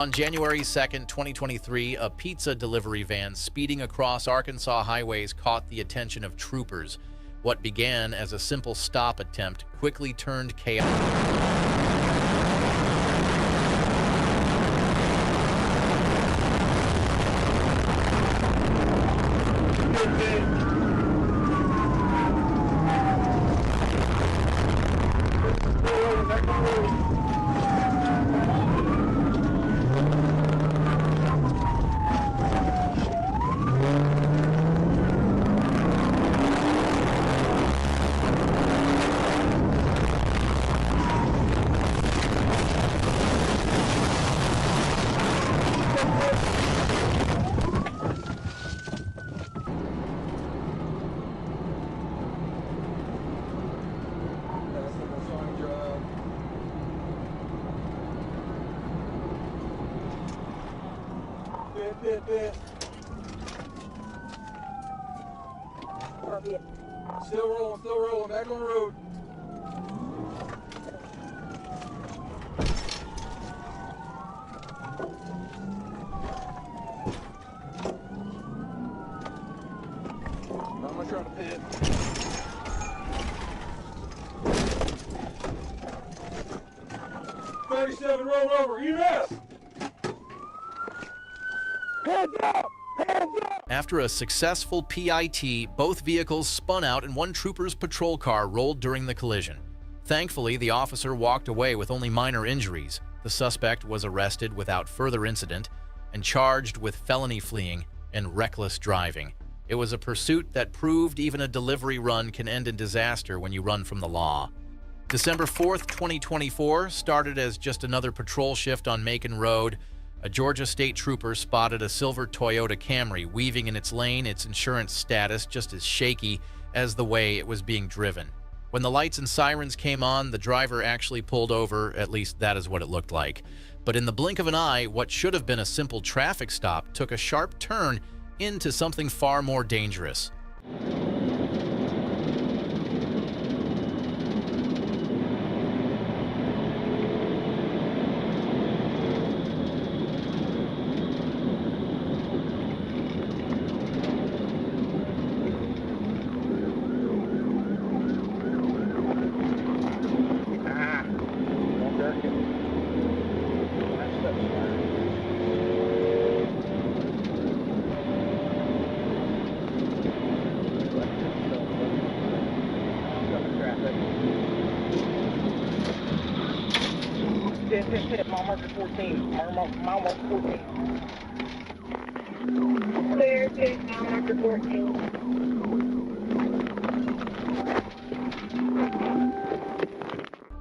On January 2nd, 2023, a pizza delivery van speeding across Arkansas highways caught the attention of troopers. What began as a simple stop attempt quickly turned chaotic. Still rolling, back on the road. I'm gonna try to pit. $37 roll over, EMS! Hands up! Hands up! After a successful PIT, both vehicles spun out and one trooper's patrol car rolled during the collision. Thankfully, the officer walked away with only minor injuries. The suspect was arrested without further incident and charged with felony fleeing and reckless driving. It was a pursuit that proved even a delivery run can end in disaster when you run from the law. December 4th, 2024 started as just another patrol shift on Macon Road. A Georgia state trooper spotted a silver Toyota Camry weaving in its lane, its insurance status just as shaky as the way it was being driven. When the lights and sirens came on, the driver actually pulled over, at least that is what it looked like. But in the blink of an eye, what should have been a simple traffic stop took a sharp turn into something far more dangerous. Hit mile marker 14. Mile marker 14. Clear, take mile marker 14.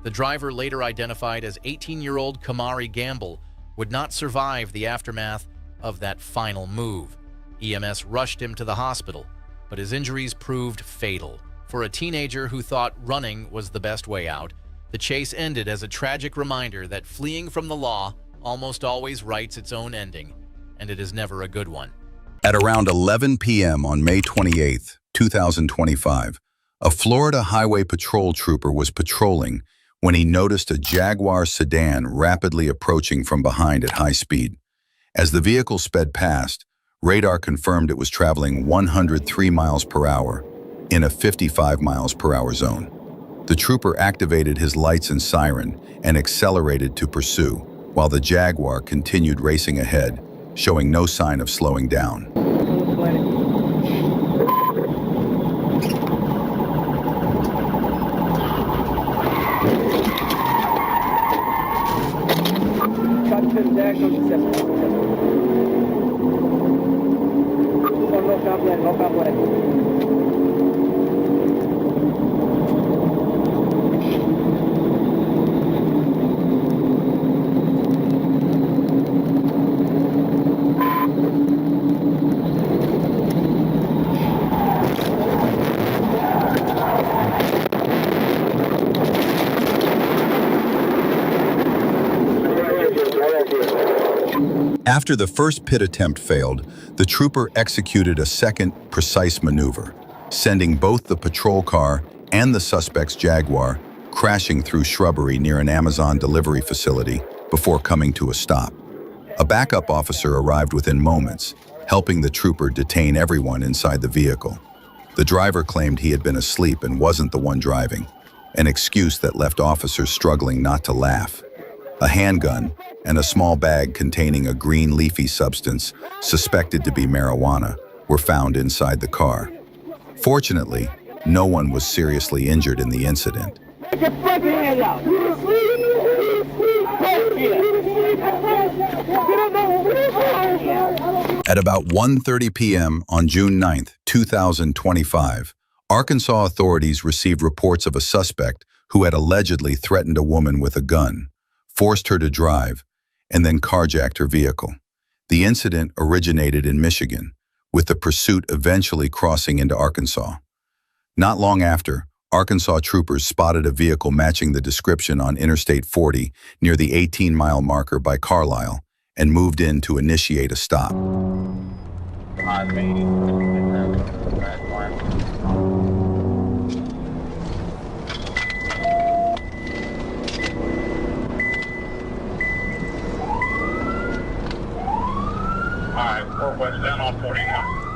The driver, later identified as 18-year-old Kamari Gamble, would not survive the aftermath of that final move. EMS rushed him to the hospital, but his injuries proved fatal. For a teenager who thought running was the best way out, the chase ended as a tragic reminder that fleeing from the law almost always writes its own ending, and it is never a good one. At around 11 p.m. on May 28, 2025, a Florida Highway Patrol trooper was patrolling when he noticed a Jaguar sedan rapidly approaching from behind at high speed. As the vehicle sped past, radar confirmed it was traveling 103 miles per hour in a 55 miles per hour zone. The trooper activated his lights and siren and accelerated to pursue, while the Jaguar continued racing ahead, showing no sign of slowing down. After the first pit attempt failed, the trooper executed a second precise maneuver, sending both the patrol car and the suspect's Jaguar crashing through shrubbery near an Amazon delivery facility before coming to a stop. backup officer arrived within moments, helping the trooper detain everyone inside the vehicle. The driver claimed he had been asleep and wasn't the one driving, an excuse that left officers struggling not to laugh. A handgun and a small bag containing a green leafy substance, suspected to be marijuana, were found inside the car. Fortunately, no one was seriously injured in the incident. At about 1:30 p.m. on June 9, 2025, Arkansas authorities received reports of a suspect who had allegedly threatened a woman with a gun, forced her to drive, and then carjacked her vehicle. The incident originated in Michigan, with the pursuit eventually crossing into Arkansas. Not long after, Arkansas troopers spotted a vehicle matching the description on Interstate 40 near the 18-mile marker by Carlisle and moved in to initiate a stop. We're westbound on 41.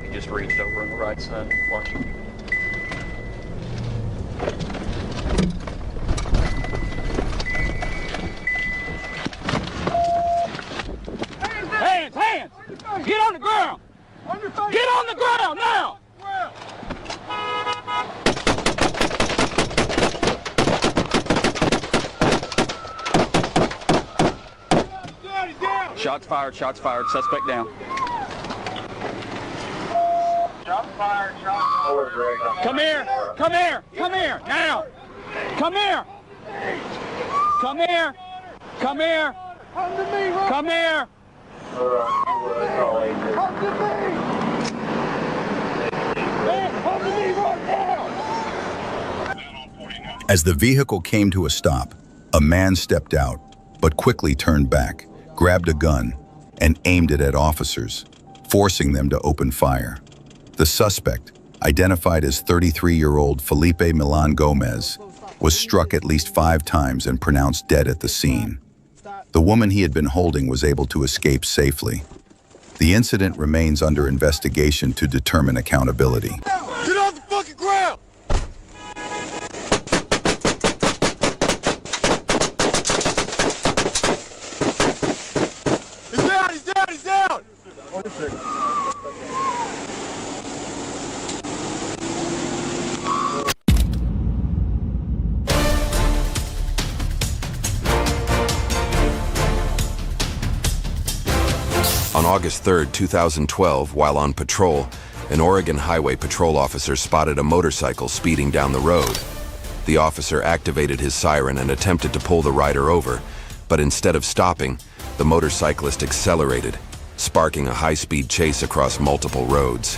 He just reached over on the right side. Watch him. Hands! Get on the ground! Get on the ground now! Shots fired, suspect down. Shots fired, Come here, now! Come here! As the vehicle came to a stop, a man stepped out, but quickly turned back, grabbed a gun, and aimed it at officers, forcing them to open fire. The suspect, identified as 33-year-old Felipe Milan Gomez, was struck at least 5 times and pronounced dead at the scene. The woman he had been holding was able to escape safely. The incident remains under investigation to determine accountability. Get off the fucking ground! He's down! On August 3, 2012, while on patrol, an Oregon Highway Patrol officer spotted a motorcycle speeding down the road. The officer activated his siren and attempted to pull the rider over, but instead of stopping, the motorcyclist accelerated, sparking a high-speed chase across multiple roads.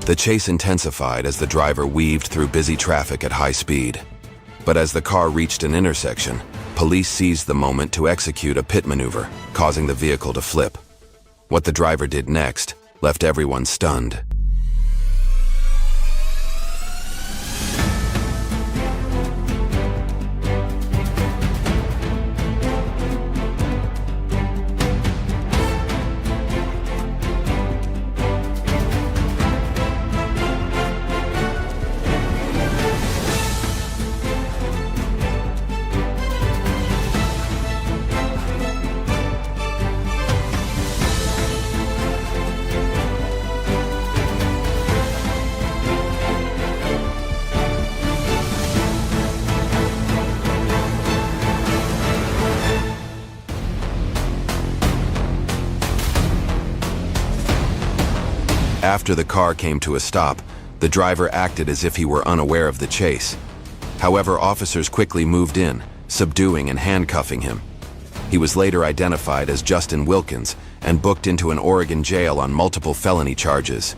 The chase intensified as the driver weaved through busy traffic at high speed. But as the car reached an intersection, police seized the moment to execute a pit maneuver, causing the vehicle to flip. What the driver did next left everyone stunned. After the car came to a stop, the driver acted as if he were unaware of the chase. However, officers quickly moved in, subduing and handcuffing him. He was later identified as Justin Wilkins and booked into an Oregon jail on multiple felony charges.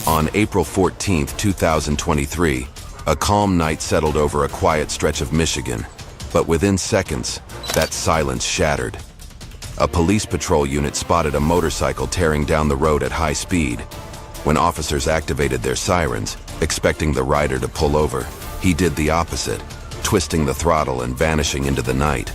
On April 14, 2023, a calm night settled over a quiet stretch of Michigan, but within seconds, that silence shattered. A police patrol unit spotted a motorcycle tearing down the road at high speed. When officers activated their sirens, expecting the rider to pull over, he did the opposite, twisting the throttle and vanishing into the night.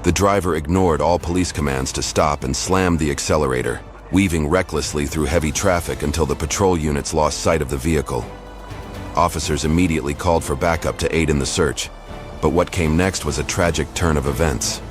The driver ignored all police commands to stop and slammed the accelerator, weaving recklessly through heavy traffic until the patrol units lost sight of the vehicle. Officers immediately called for backup to aid in the search, but what came next was a tragic turn of events.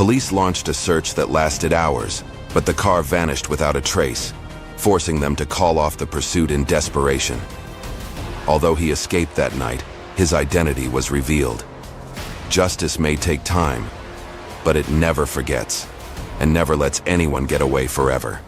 Police launched a search that lasted hours, but the car vanished without a trace, forcing them to call off the pursuit in desperation. Although he escaped that night, his identity was revealed. Justice may take time, but it never forgets, and never lets anyone get away forever.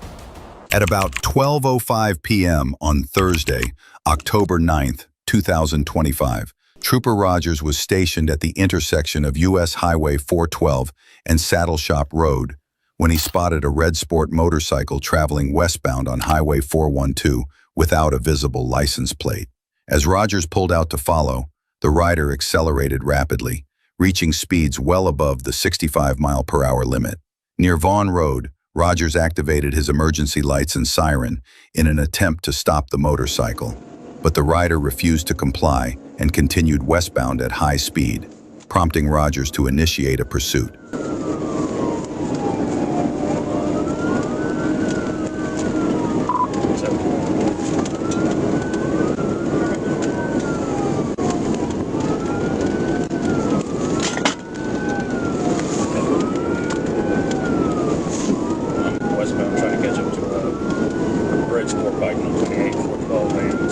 At about 12:05 p.m. on Thursday, October 9th, 2025, Trooper Rogers was stationed at the intersection of U.S. Highway 412 and Saddle Shop Road when he spotted a red sport motorcycle traveling westbound on Highway 412 without a visible license plate. As Rogers pulled out to follow, the rider accelerated rapidly, reaching speeds well above the 65-mile-per-hour limit. Near Vaughn Road, Rogers activated his emergency lights and siren in an attempt to stop the motorcycle, but the rider refused to comply and continued westbound at high speed, prompting Rogers to initiate a pursuit. Westbound trying to catch up to a red sport bike on 28, 412 vans.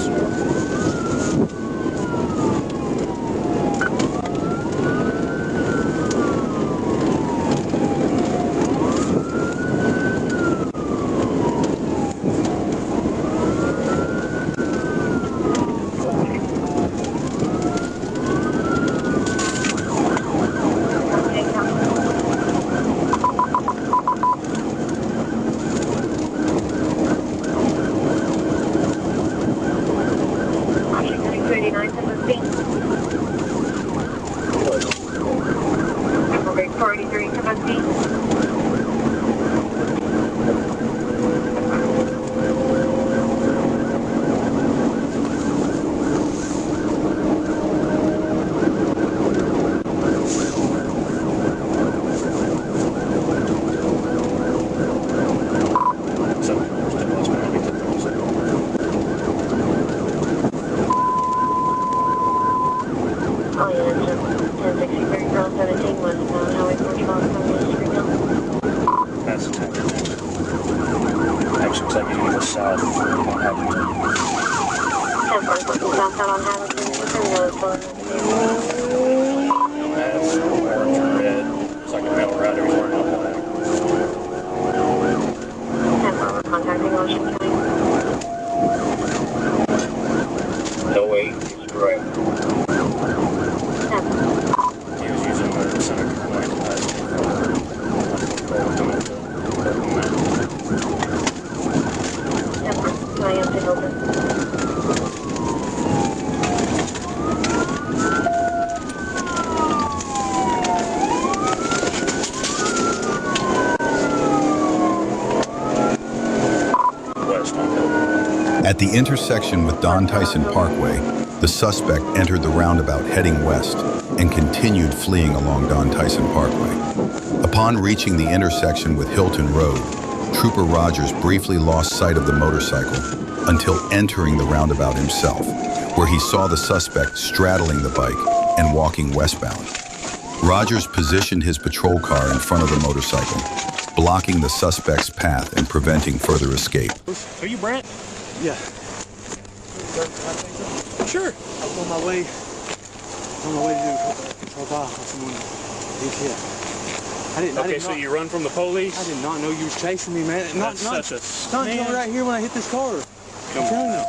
south on Hamilton. 10-4, southbound on Hamilton. That's orange and red. It's like a metal right everywhere in the black. 10-4, we're contacting Ocean County. No way, he's correct. 10. He was using the Senator Point as I am to open. west on Hilton. At the intersection with Don Tyson Parkway, the suspect entered the roundabout heading west and continued fleeing along Don Tyson Parkway. Upon reaching the intersection with Hilton Road, Trooper Rogers briefly lost sight of the motorcycle until entering the roundabout himself, where he saw the suspect straddling the bike and walking westbound. Rogers positioned his patrol car in front of the motorcycle, blocking the suspect's path and preventing further escape. Are you Brent? Yeah. Sure. I was on my way to do a someone. Yeah. I didn't So you run from the police? I did not know you was chasing me, man. That's such a stunt man. right here when I hit this car. I'm telling you.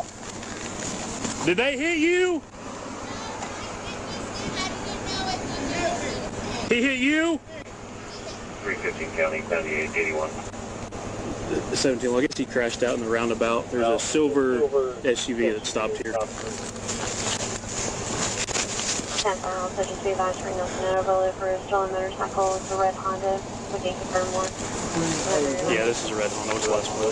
Did they hit you? He hit you? 315 County, 9881. 17. Well, I guess he crashed out in the roundabout. There's a silver SUV that stopped here. 10-4, also just be advised for Nelson and overload for a stolen motorcycle. It's a red Honda. We can confirm more. Yeah, this is a red Honda. What's the last one?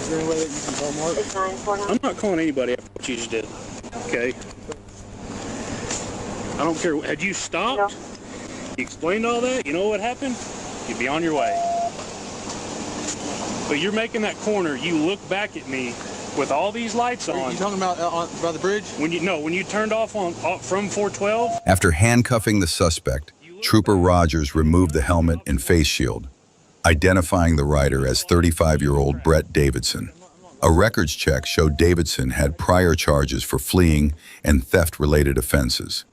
Is there any way that you can call Mark? 6949. I'm not calling anybody after what you just did. Okay? I don't care. Had you stopped? No. You explained all that? You know what happened? You'd be on your way. But you're making that corner. You look back at me with all these lights on. You talking about by the bridge? When you turned off from 412. After handcuffing the suspect, Trooper Rogers removed the helmet and face shield, identifying the rider as 35-year-old Brett Davidson. A records check showed Davidson had prior charges for fleeing and theft-related offenses.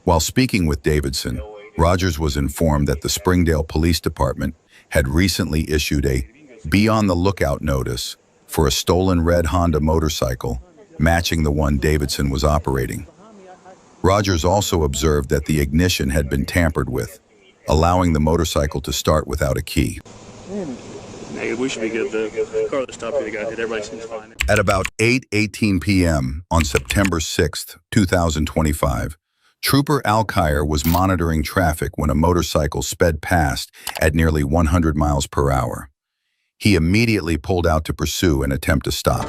While speaking with Davidson, Rogers was informed that the Springdale Police Department had recently issued a "Be on the lookout" notice for a stolen red Honda motorcycle matching the one Davidson was operating. Rogers also observed that the ignition had been tampered with, allowing the motorcycle to start without a key. Hey, we should be good. The car that stopped here, the guy hit. Everybody seems fine. At about 8:18 p.m. on September 6, 2025, Trooper Alkire was monitoring traffic when a motorcycle sped past at nearly 100 miles per hour. He immediately pulled out to pursue and attempt to stop.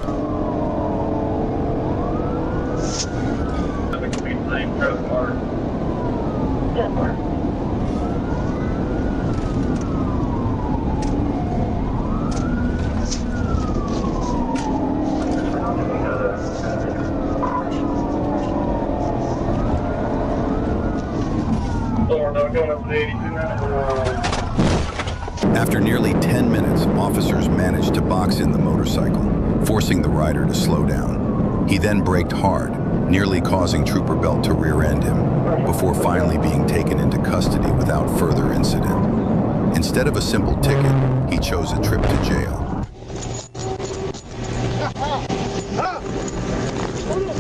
After nearly 10 minutes, officers managed to box in the motorcycle, forcing the rider to slow down. He then braked hard, nearly causing Trooper Belt to rear-end him, before finally being taken into custody without further incident. Instead of a simple ticket, he chose a trip to jail.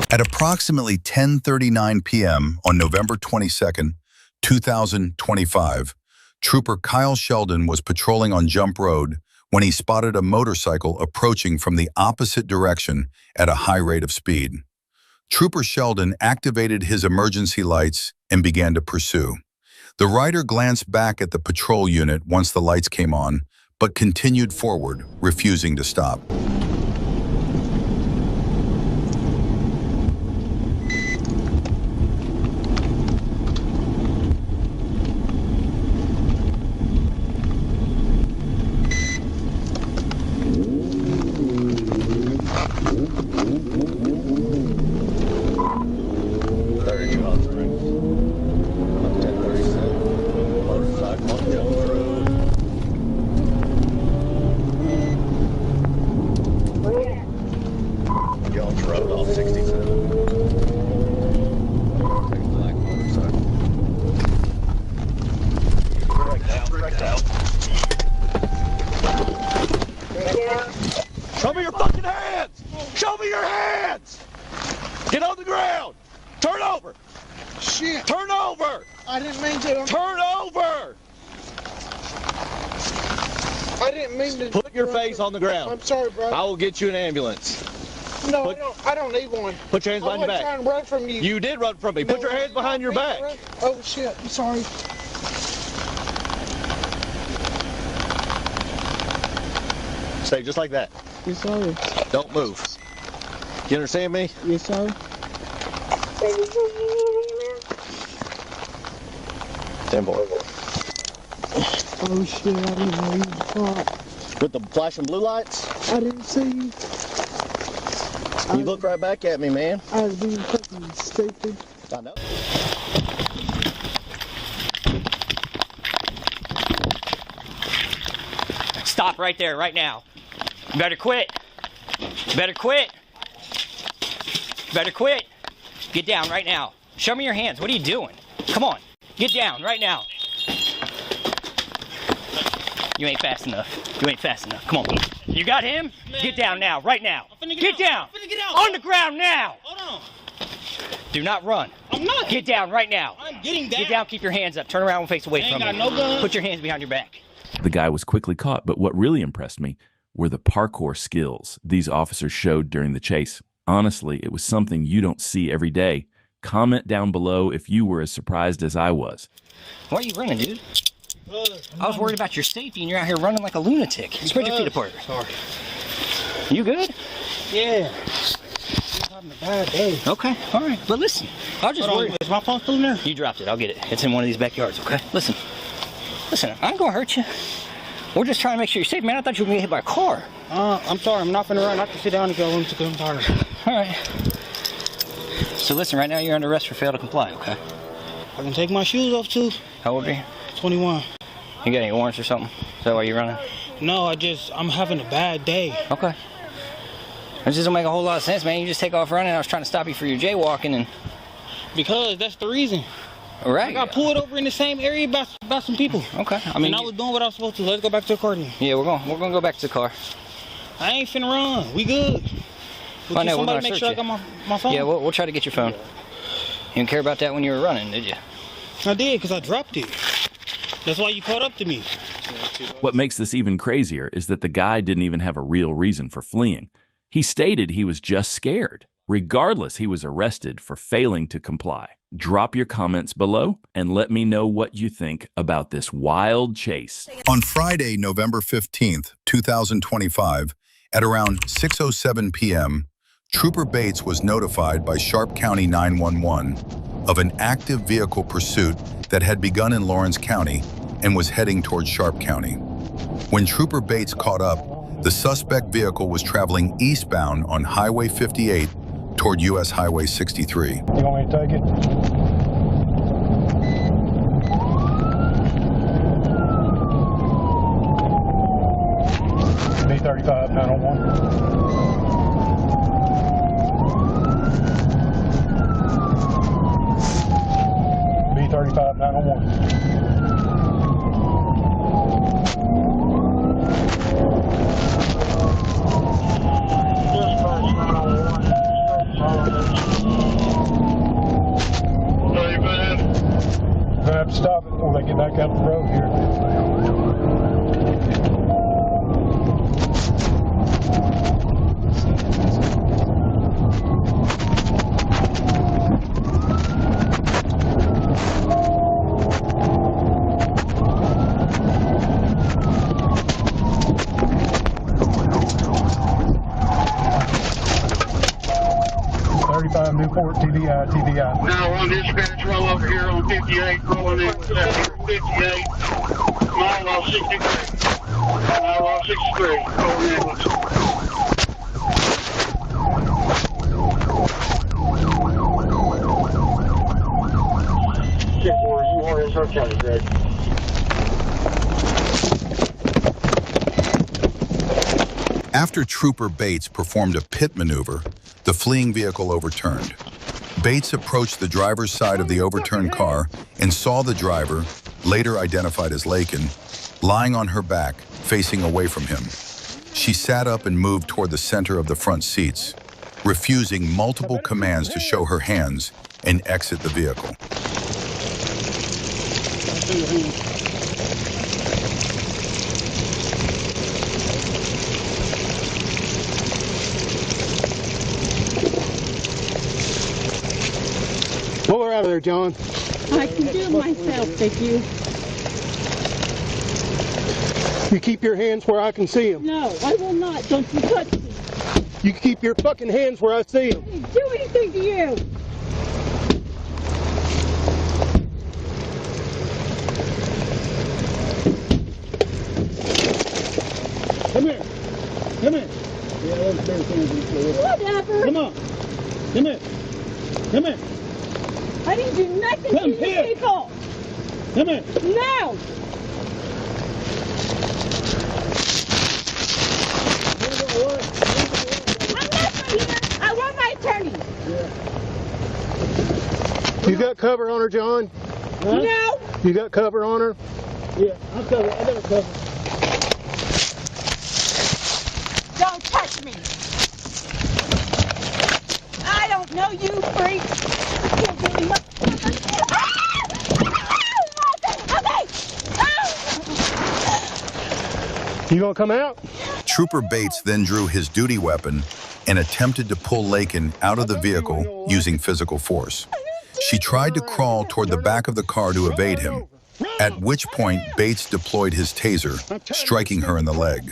At approximately 10:39 p.m. on November 22, 2025, Trooper Kyle Sheldon was patrolling on Jump Road when he spotted a motorcycle approaching from the opposite direction at a high rate of speed. Trooper Sheldon activated his emergency lights and began to pursue. The rider glanced back at the patrol unit once the lights came on, but continued forward, refusing to stop. Show me your fucking hands! Show me your hands! Get on the ground! Turn over! Shit. Turn over! I didn't mean to. Turn over! I didn't mean to. Put your face on the ground. I'm sorry, bro. I will get you an ambulance. No, I don't need one. Put your hands behind your back. I wasn't trying to run from you. You did run from me. Put your hands behind your back. Oh, shit. I'm sorry. Stay just like that. Yes, sir. Don't move. You understand me? Yes, sir. Stand by. Oh, shit. I didn't know you was caught. With the flashing blue lights? I didn't see you. You look right back at me, man. I was being fucking stupid. I know. Stop right there, right now. You better quit. You better quit. You better quit. Get down right now. Show me your hands. What are you doing? Come on. Get down right now. You ain't fast enough. You ain't fast enough. Come on. You got him? Man. Get down now, right now. Get down. On the ground now. Hold on. Do not run. I'm not. Get down right now. I'm getting down. Get down, keep your hands up. Turn around and face away from me. Ain't got no gun. Put your hands behind your back. The guy was quickly caught, but what really impressed me were the parkour skills these officers showed during the chase. Honestly, it was something you don't see every day. Comment down below if you were as surprised as I was. Why are you running, dude? I was worried about your safety and you're out here running like a lunatic. Spread your feet apart. Sorry. You good? Yeah. I'm having a bad day. Okay, all right. But listen, I was just worried. Is my phone still in there? You dropped it. I'll get it. It's in one of these backyards, okay? Listen, I ain't gonna hurt you. We're just trying to make sure you're safe, man. I thought you were gonna get hit by a car. I'm sorry. I'm not gonna run. I have to sit down and go into the car. All right. So listen, right now you're under arrest for fail to comply, okay? I can take my shoes off too. How old are you? 21. You got any warrants or something? Is that why you're running? No, I'm having a bad day. Okay. It just don't make a whole lot of sense, man. You just take off running. I was trying to stop you for your jaywalking and... Because that's the reason. All right. I got pulled over in the same area by some people. Okay. I mean, I was doing what I was supposed to. Let's go back to the car then. Yeah, we're gonna go back to the car. I ain't finna run. We good. I know, somebody make sure I got my phone? Yeah, we'll try to get your phone. You didn't care about that when you were running, did you? I did, because I dropped it. That's why you caught up to me. What makes this even crazier is that the guy didn't even have a real reason for fleeing. He stated he was just scared. Regardless, he was arrested for failing to comply. Drop your comments below and let me know what you think about this wild chase. On Friday, November 15th, 2025, at around 6:07 p.m., Trooper Bates was notified by Sharp County 911 of an active vehicle pursuit that had begun in Lawrence County and was heading towards Sharp County. When Trooper Bates caught up, the suspect vehicle was traveling eastbound on Highway 58 toward U.S. Highway 63. You want me to take it? B35 901. B35 901. We're gonna have to stop it before they get back out the road here. Newport, TVI. Now on dispatch, roll over here on 58, rolling in 58, mile off 63. Mile off 63, calling ambulance. Shit, where you are in Sharp County, Greg. After Trooper Bates performed a pit maneuver, the fleeing vehicle overturned. Bates approached the driver's side of the overturned car and saw the driver, later identified as Lakin, lying on her back, facing away from him. She sat up and moved toward the center of the front seats, refusing multiple commands to show her hands and exit the vehicle. Pull her out of there, John. I can do it myself, thank you. You keep your hands where I can see them. No, I will not. Don't you touch me. You keep your fucking hands where I see them. I didn't do anything to you. Come here. Come here. Yeah, those bare hands in the floor. Whatever. Come on. Come here. Come here. I didn't do nothing Come to here. you people. Come here. No. I'm not from here. I want my attorney. You got cover on her, John? Huh? No. You got cover on her? Yeah, I'm covered. I got her covered. Don't touch me. I don't know you, freak. You can't do me much. You gonna come out? Trooper Bates then drew his duty weapon and attempted to pull Lakin out of the vehicle using physical force. She tried to crawl toward the back of the car to evade him, at which point Bates deployed his taser, striking her in the leg.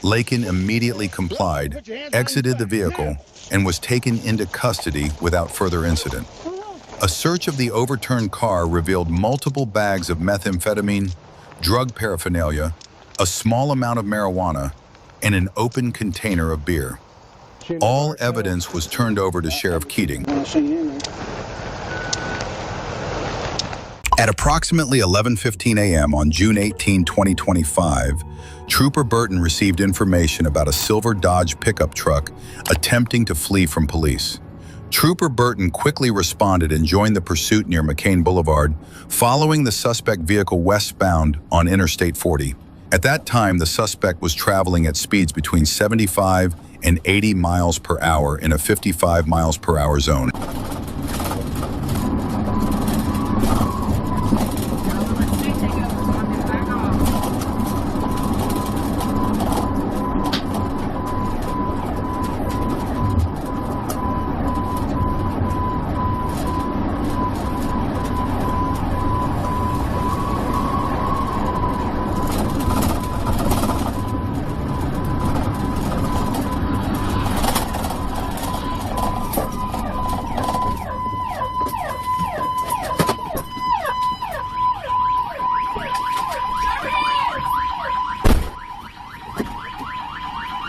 Lakin immediately complied, exited the vehicle, and was taken into custody without further incident. A search of the overturned car revealed multiple bags of methamphetamine, drug paraphernalia, a small amount of marijuana, and an open container of beer. All evidence was turned over to Sheriff Keating. At approximately 11:15 a.m. on June 18, 2025, Trooper Burton received information about a silver Dodge pickup truck attempting to flee from police. Trooper Burton quickly responded and joined the pursuit near McCain Boulevard, following the suspect vehicle westbound on Interstate 40. At that time, the suspect was traveling at speeds between 75 and 80 miles per hour in a 55 miles per hour zone.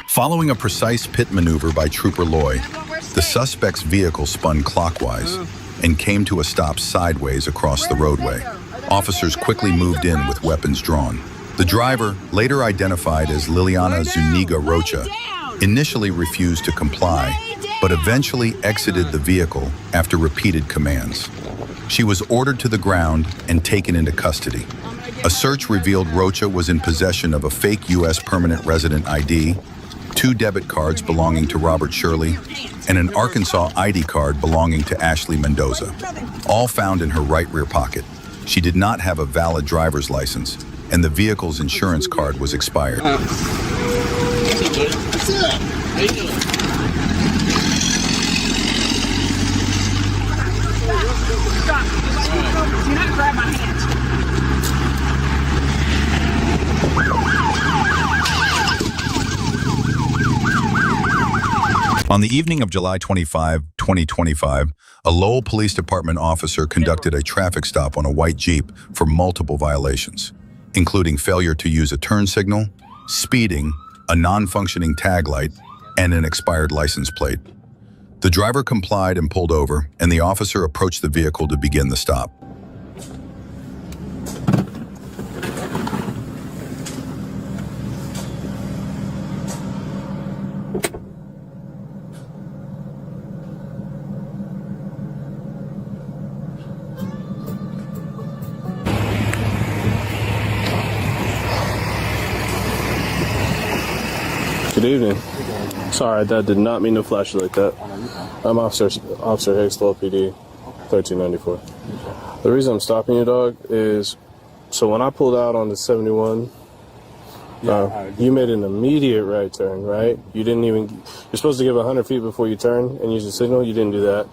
Following a precise pit maneuver by Trooper Loy, the suspect's vehicle spun clockwise and came to a stop sideways across the roadway. Officers quickly moved in with weapons drawn. The driver, later identified as Liliana Zuniga Rocha, initially refused to comply, but eventually exited the vehicle after repeated commands. She was ordered to the ground and taken into custody. A search revealed Rocha was in possession of a fake U.S. permanent resident ID, 2 debit cards belonging to Robert Shirley, and an Arkansas ID card belonging to Ashley Mendoza, all found in her right rear pocket. She did not have a valid driver's license, and the vehicle's insurance card was expired. What's up? How you doing? Stop. Do not grab my hands. On the evening of July 25, 2025, a Lowell Police Department officer conducted a traffic stop on a white Jeep for multiple violations, including failure to use a turn signal, speeding, a non-functioning tag light, and an expired license plate. The driver complied and pulled over, and the officer approached the vehicle to begin the stop. Good evening. Sorry, that did not mean to flash you like that. I'm Officer Hicks, 12 PD, 1394. The reason I'm stopping you, dog, is so when I pulled out on the 71, you made an immediate right turn, right? You didn't even, you're supposed to give 100 feet before you turn and use a signal. You didn't do that.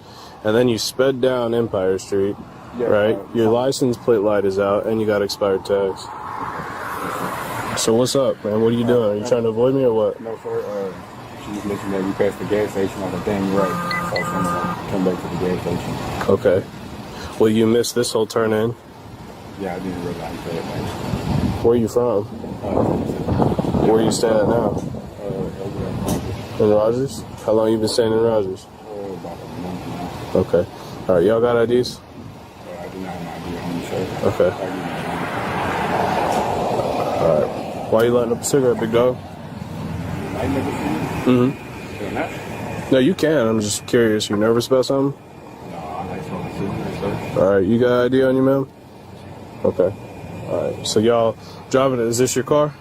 And then you sped down Empire Street, right? Your license plate light is out and you got expired tags. So what's up, man? What are you doing? Are you trying to avoid me or what? No, sir. She just mentioned that you passed the gas station. I was like, damn, you're right. So I was trying to come back to the gas station. Okay. Well, you missed this whole turn in. Yeah, I didn't realize that. Where are you from? Where are you staying at now? In Rogers? How long you been staying in Rogers? About a month now. Okay. All right, y'all got IDs? I do not have my ID on me, sir. Okay. All right. Why are you lighting up a cigarette, big dog? Mm-hmm. No, you can. I'm just curious. You nervous about something? No, I like smoking cigarettes, sir. All right. You got ID on you, ma'am? Okay. All right. So y'all driving it. Is this your car?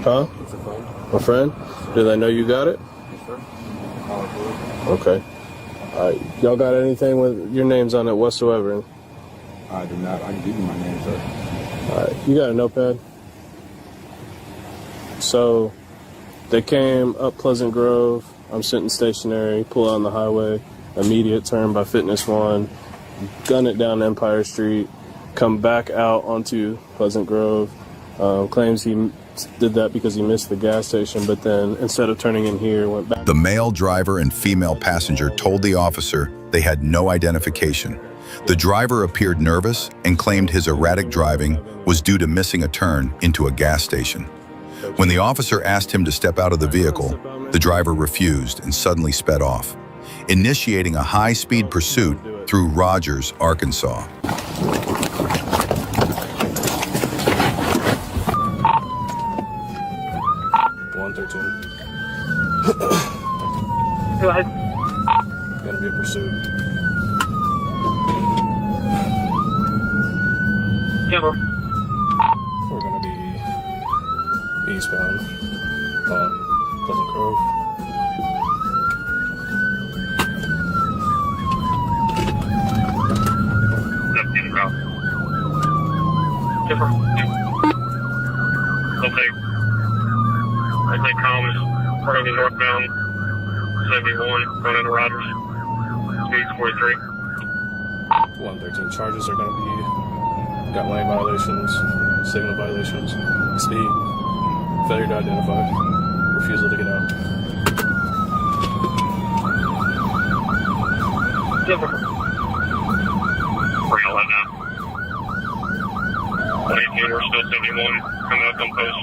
Huh? It's a friend. A friend? Do they know you got it? Yes, sir. Okay. All right. Y'all got anything with your names on it whatsoever? I do not. I can give you my name, sir. All right. You got a notepad? So they came up Pleasant Grove. I'm sitting stationary, pull out on the highway, immediate turn by Fitness 1, gun it down Empire Street, come back out onto Pleasant Grove. Claims he did that because he missed the gas station, but then instead of turning in here, went back. The male driver and female passenger told the officer they had no identification. The driver appeared nervous and claimed his erratic driving was due to missing a turn into a gas station. When the officer asked him to step out of the vehicle, the driver refused and suddenly sped off, initiating a high-speed pursuit through Rogers, Arkansas. Go ahead. Gonna be a pursuit. Timber. We're gonna be eastbound on Pleasant Grove. Timber. Okay. I think comms. We're gonna be northbound 71 going into Rogers. Speed 43. 113 charges are going to be got lane violations, signal violations, speed, failure to identify, refusal to get out. Timber. We're yelling now. 118, we're still 71 coming up on post.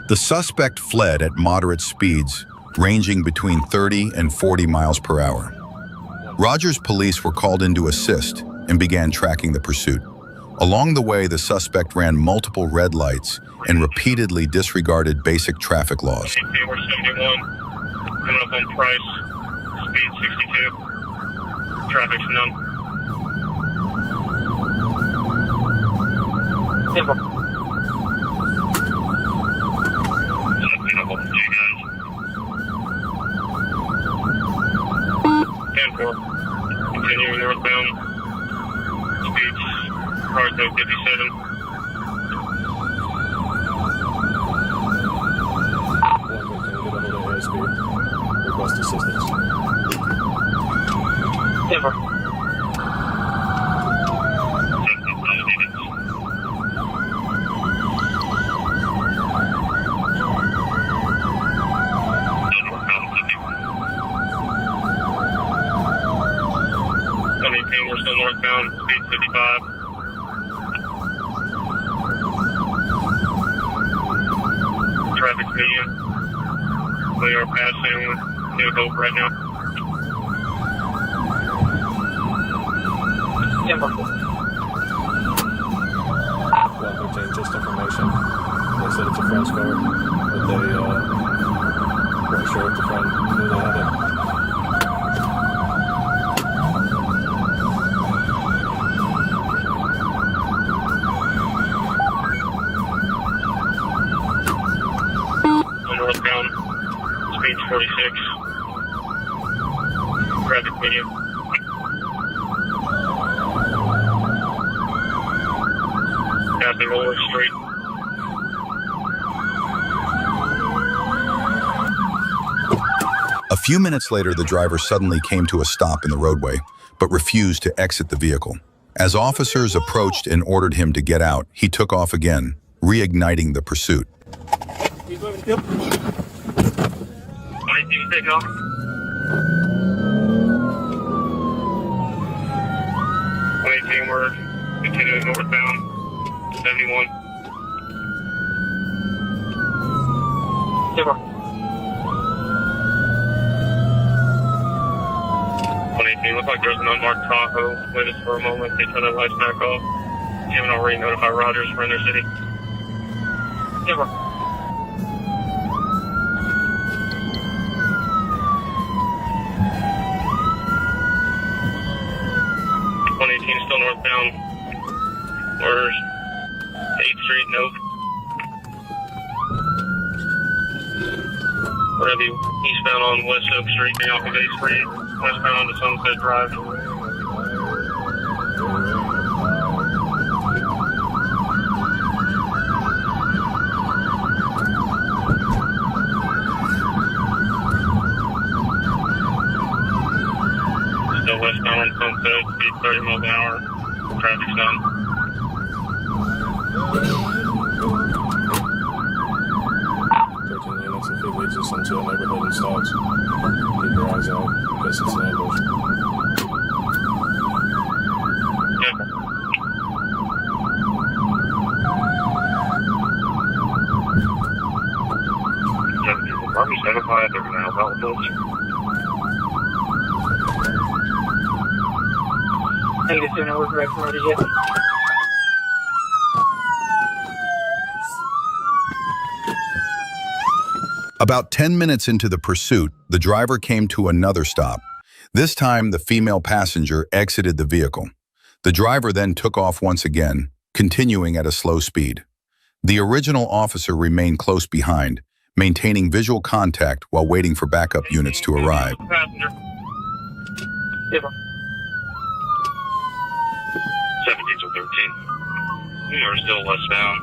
The suspect fled at moderate speeds, ranging between 30 and 40 miles per hour. Rogers police were called in to assist and began tracking the pursuit. Along the way, the suspect ran multiple red lights and repeatedly disregarded basic traffic laws. We're 71, coming up on Price, speed 62, traffic's none. Timber. Continuing northbound, speeds, car code 57. Request assistance. Timber. We're still northbound, speed 55. Traffic's medium. We are passing New Hope right now. Timber. 113, just information. They said it's a friend's car, but they weren't sure if the friend knew they had it. crossing Roller Street. A few minutes later, the driver suddenly came to a stop in the roadway, but refused to exit the vehicle. As officers approached and ordered him to get out, he took off again, reigniting the pursuit. 118 taking off. 118, we're continuing northbound, 71. Super. 118, looks like there's an unmarked Tahoe. Wait just for a moment, they turn their lights back off. You haven't already notified Rogers for inner city. Super. 118 still northbound. We're 8th Street, nope. We're going to be eastbound on West Oak Street, getting off of 8th Street, westbound onto Sunset Drive. Still westbound on Sunset, speed 30 miles an hour. Traffic's done. 13 units and feet leads us into a neighborhood and stops. Keep your eyes out, in case it's an ambush. Army's notified, they're going to help out with those. Negative 2, no, we're correct from RDJ. About 10 minutes into the pursuit, the driver came to another stop. This time, the female passenger exited the vehicle. The driver then took off once again, continuing at a slow speed. The original officer remained close behind, maintaining visual contact while waiting for backup units to arrive. Passenger. 17 to 13. We are still westbound.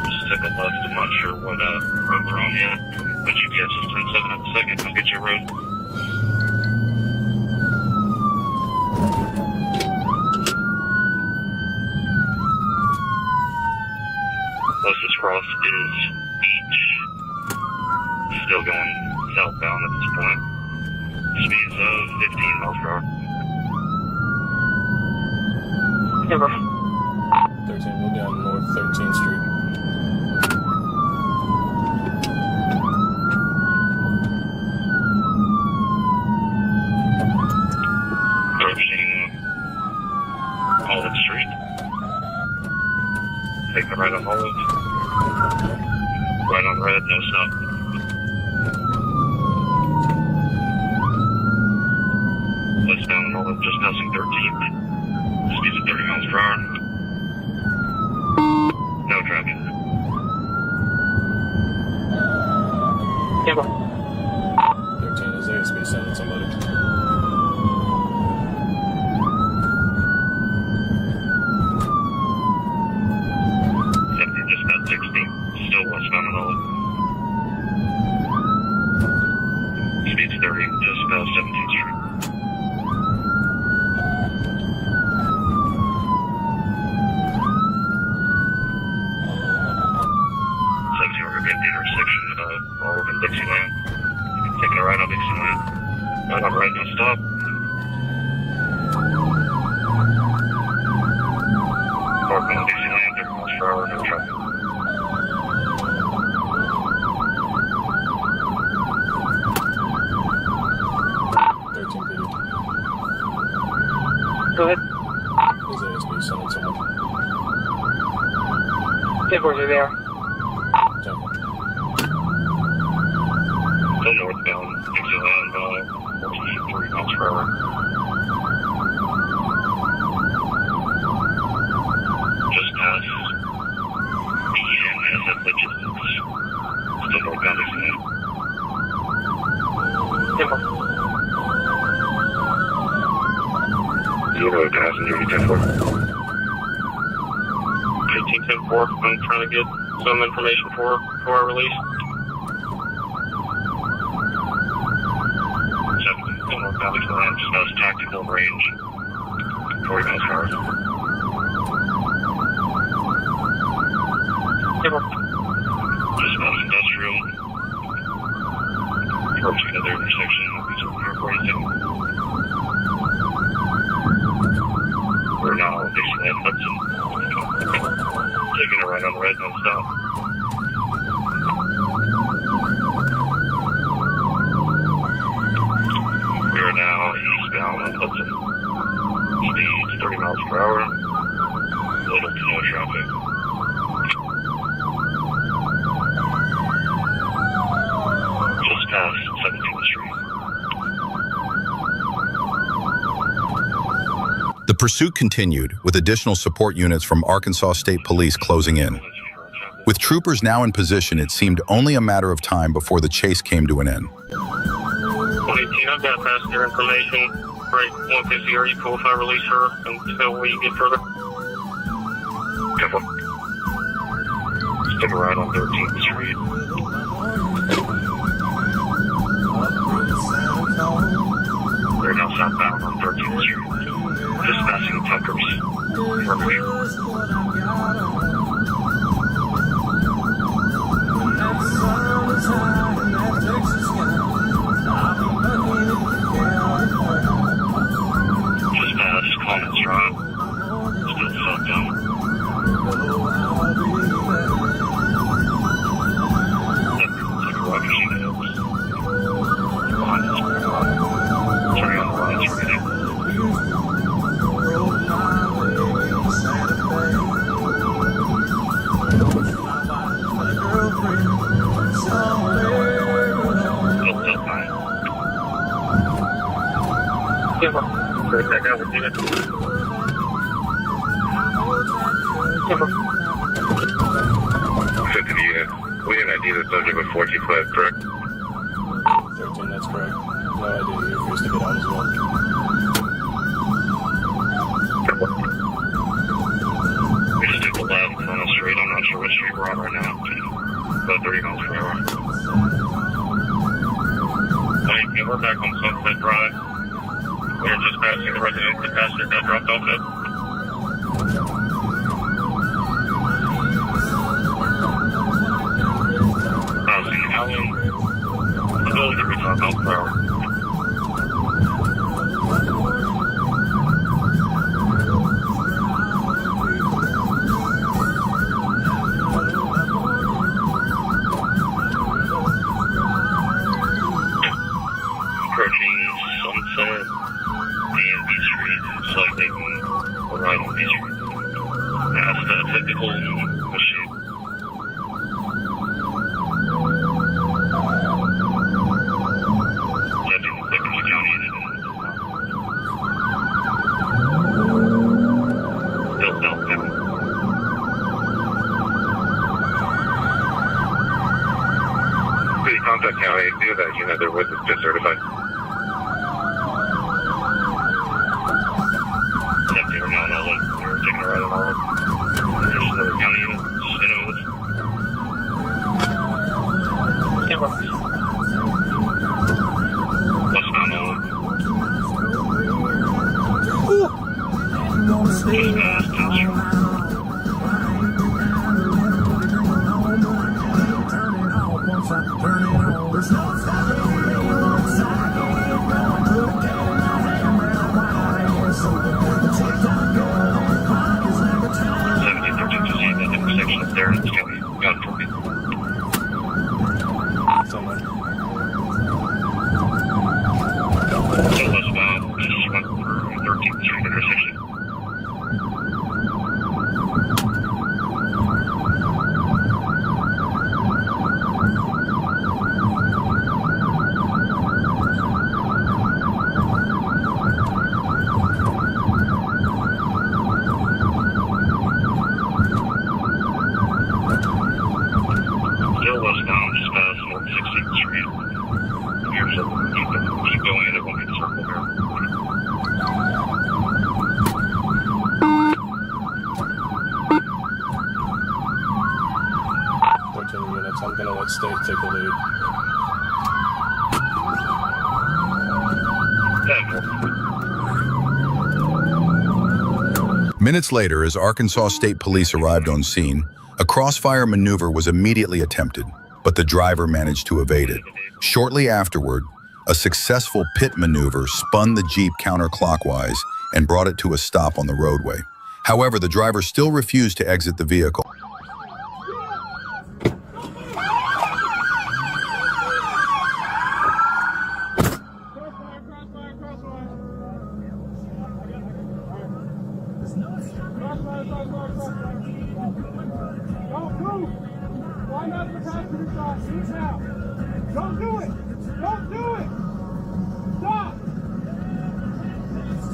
Just took a left. I'm not sure what road we're on yet. But GPS is 10-7 at the second. I'll get you a road. Closest cross is Beach. Still going southbound at this point. Speeds of 15 miles per hour. Number 13, we'll be on North 13th Street. Approaching Olive Street. Take the right on Olive. Right on red, no stop. Westbound on Olive, just passing 13th. Speeds of 30 miles per hour. No traffic. Camera. 13 is ASB sending somebody. Just about 16. Still westbound on Olive. Speeds 30, just past 17th Street. Intersection Olive and Dixieland. Taking a right on Dixieland. Right on right, no stop. Northbound Dixieland, 30 miles per hour, no traffic. Go ahead. Is ASB sending somebody? 10-4, there. Still northbound, Dixieland, 30 miles per hour. Just past BNSF Logistics. Still northbound, Dixieland. Temple. 0 passenger, 10-4. 18 10-4. I'm trying to get some information for our release. 17 North Valley Ranch, that's tactical range, 40 miles per hour. Just past industrial. Approaching another intersection. These are here 47. We're now Dixieland Hudson. Taking a right on the red, no stop. We are now eastbound on Hudson. Speed 30 miles per hour. Little to no traffic. Just past 17th Street. The pursuit continued, with additional support units from Arkansas State Police closing in. With troopers now in position, it seemed only a matter of time before the chase came to an end. 118, I've got passenger information. Right, 150, are you cool if I release her until we get further? Careful. Stick around on 13th Street. We're now southbound on 13th Street. Just passing Tuckers. Perfect. Just past Commons Drive. Still sucked down. Turning on the lights, we're getting. First back out with unit. Timber. 50 unit. We didn't ID the subject with 14 flat, correct? 13, that's correct. No idea. You're free to get out as well. We just took the left on the street. I'm not sure what street we're on right now. About 30 miles per hour. Hey, we're back on Sunset Drive. We are just passing the resident. The passenger got dropped off at. Crossing Allen. Ability to reach 5 miles per hour. Approaching Sunset and B Street, slightly right on B Street. Past the typical machine. Judging the Pickens County Still downtown. City contact county, do that unit, they're with us, just certified. Empty right now on Ellen. We're taking a ride on Ellen. There's another county unit. Just in with us. Camera. Westbound Ellen. Just past 10th Street. Intersection up there, it's going to be gone for me. So westbound, just went through 13th Street intersection. State take the lead. Minutes later, as Arkansas State Police arrived on scene, a crossfire maneuver was immediately attempted, but the driver managed to evade it. Shortly afterward, a successful pit maneuver spun the Jeep counterclockwise and brought it to a stop on the roadway. However, the driver still refused to exit the vehicle. Don't do it! Don't do it! Stop!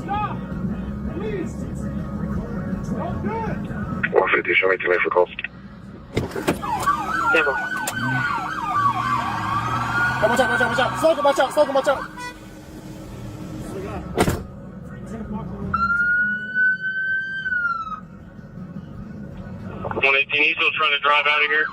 Stop! Please! Don't do it! 150, show me 2 for calls. Never. Watch out, watch out, watch out! Slow him, watch out, slow him, watch out! 118, he's still trying to drive out of here.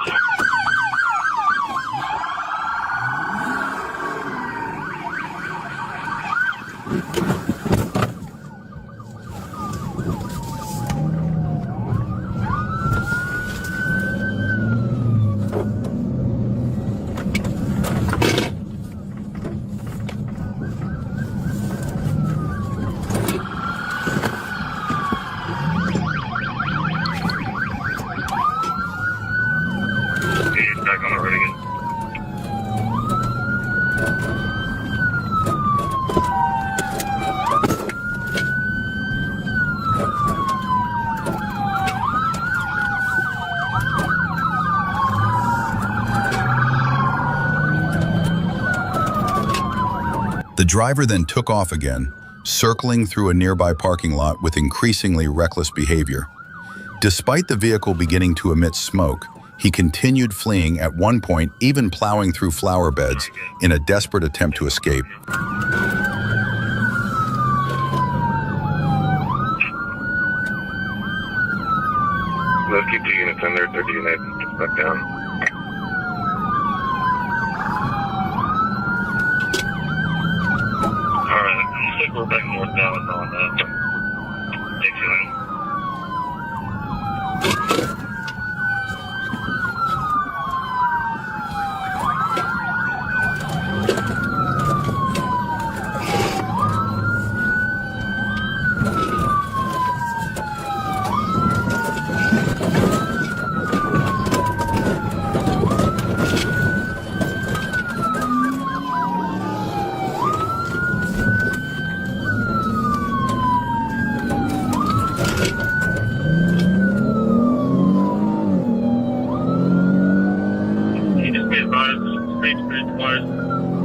The driver then took off again, circling through a nearby parking lot with increasingly reckless behavior. Despite the vehicle beginning to emit smoke, he continued fleeing, at one point even plowing through flower beds in a desperate attempt to escape. Let's keep 2 units in there, 30 units, get back down. Alright, I think we're back northbound on Dixieland.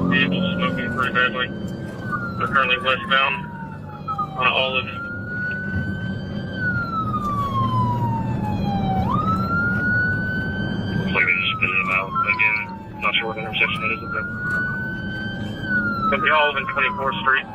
Vehicles smoking pretty badly. They're currently westbound on Olive. Looks like they just spitted them out again. Not sure what intersection it is with them. Could be Olive and 24th Street.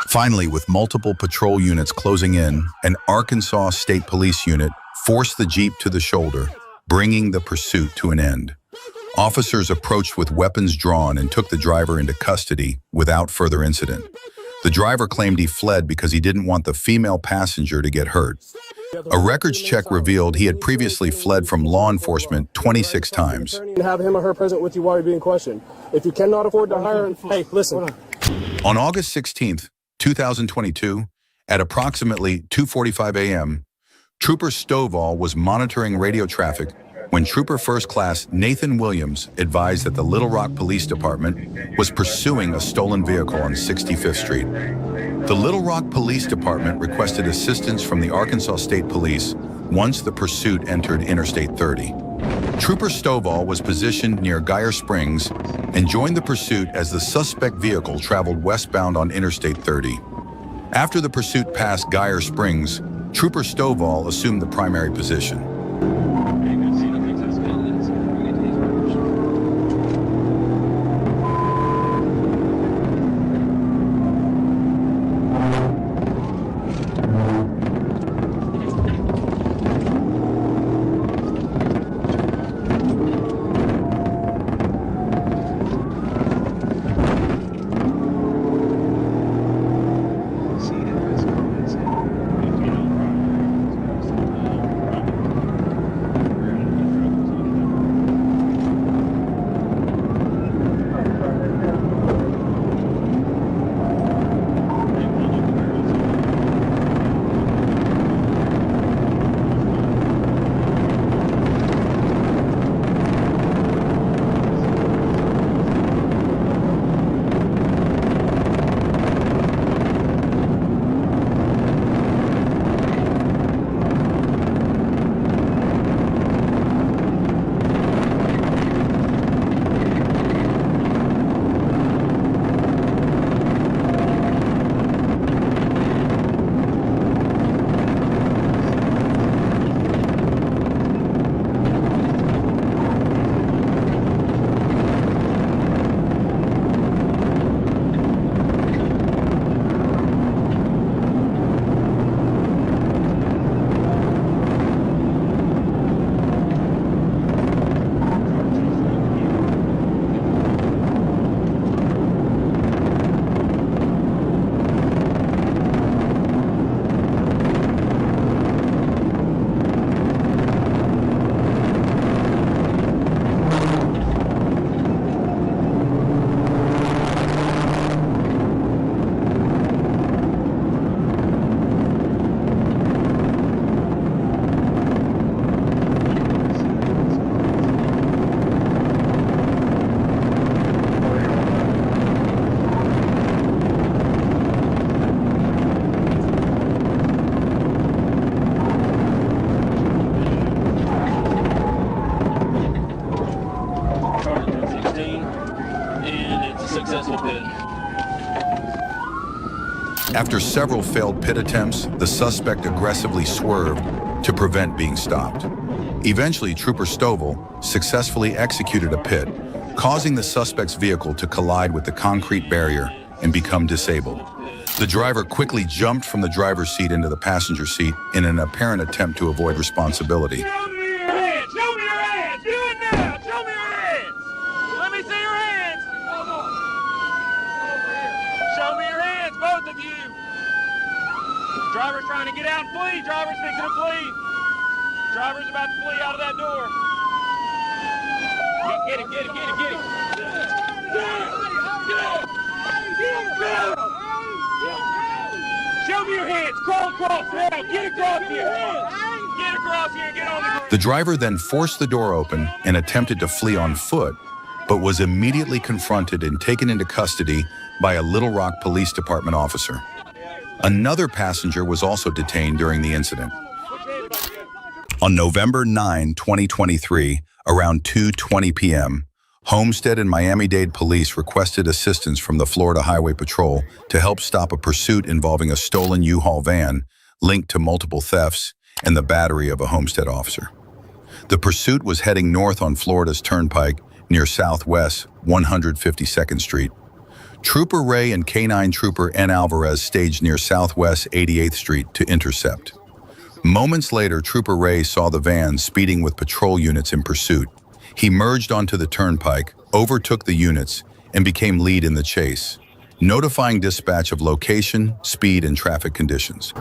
Finally, with multiple patrol units closing in, an Arkansas State Police unit forced the Jeep to the shoulder, bringing the pursuit to an end. Officers approached with weapons drawn and took the driver into custody without further incident. The driver claimed he fled because he didn't want the female passenger to get hurt. A records check revealed he had previously fled from law enforcement 26 times. Have him or her present with you while you're being questioned. If you cannot afford to hire, hey, listen. On August 16th, 2022, at approximately 2:45 a.m., Trooper Stovall was monitoring radio traffic when Trooper First Class Nathan Williams advised that the Little Rock Police Department was pursuing a stolen vehicle on 65th Street. The Little Rock Police Department requested assistance from the Arkansas State Police once the pursuit entered Interstate 30. Trooper Stovall was positioned near Geyer Springs and joined the pursuit as the suspect vehicle traveled westbound on Interstate 30. After the pursuit passed Geyer Springs, Trooper Stovall assumed the primary position. After several failed pit attempts, the suspect aggressively swerved to prevent being stopped. Eventually, Trooper Stovall successfully executed a pit, causing the suspect's vehicle to collide with the concrete barrier and become disabled. The driver quickly jumped from the driver's seat into the passenger seat in an apparent attempt to avoid responsibility. Show me your hands! Show me your hands! Do it now! Show me your hands! Let me see your hands! Show me your hands, both of you! Driver's trying to get out and flee. Driver's fixing to flee. Driver's about to flee out of that door. Get him, get him, get him, get him. Show me your hands. Crawl across now. Get across here. Get across here and get on the ground. The driver then forced the door open and attempted to flee on foot, but was immediately confronted and taken into custody by a Little Rock Police Department officer. Another passenger was also detained during the incident. On November 9, 2023, around 2:20 p.m., Homestead and Miami-Dade police requested assistance from the Florida Highway Patrol to help stop a pursuit involving a stolen U-Haul van linked to multiple thefts and the battery of a Homestead officer. The pursuit was heading north on Florida's Turnpike near Southwest 152nd Street. Trooper Ray and K-9 Trooper N. Alvarez staged near Southwest 88th Street to intercept. Moments later, Trooper Ray saw the van speeding with patrol units in pursuit. He merged onto the turnpike, overtook the units, and became lead in the chase, notifying dispatch of location, speed, and traffic conditions.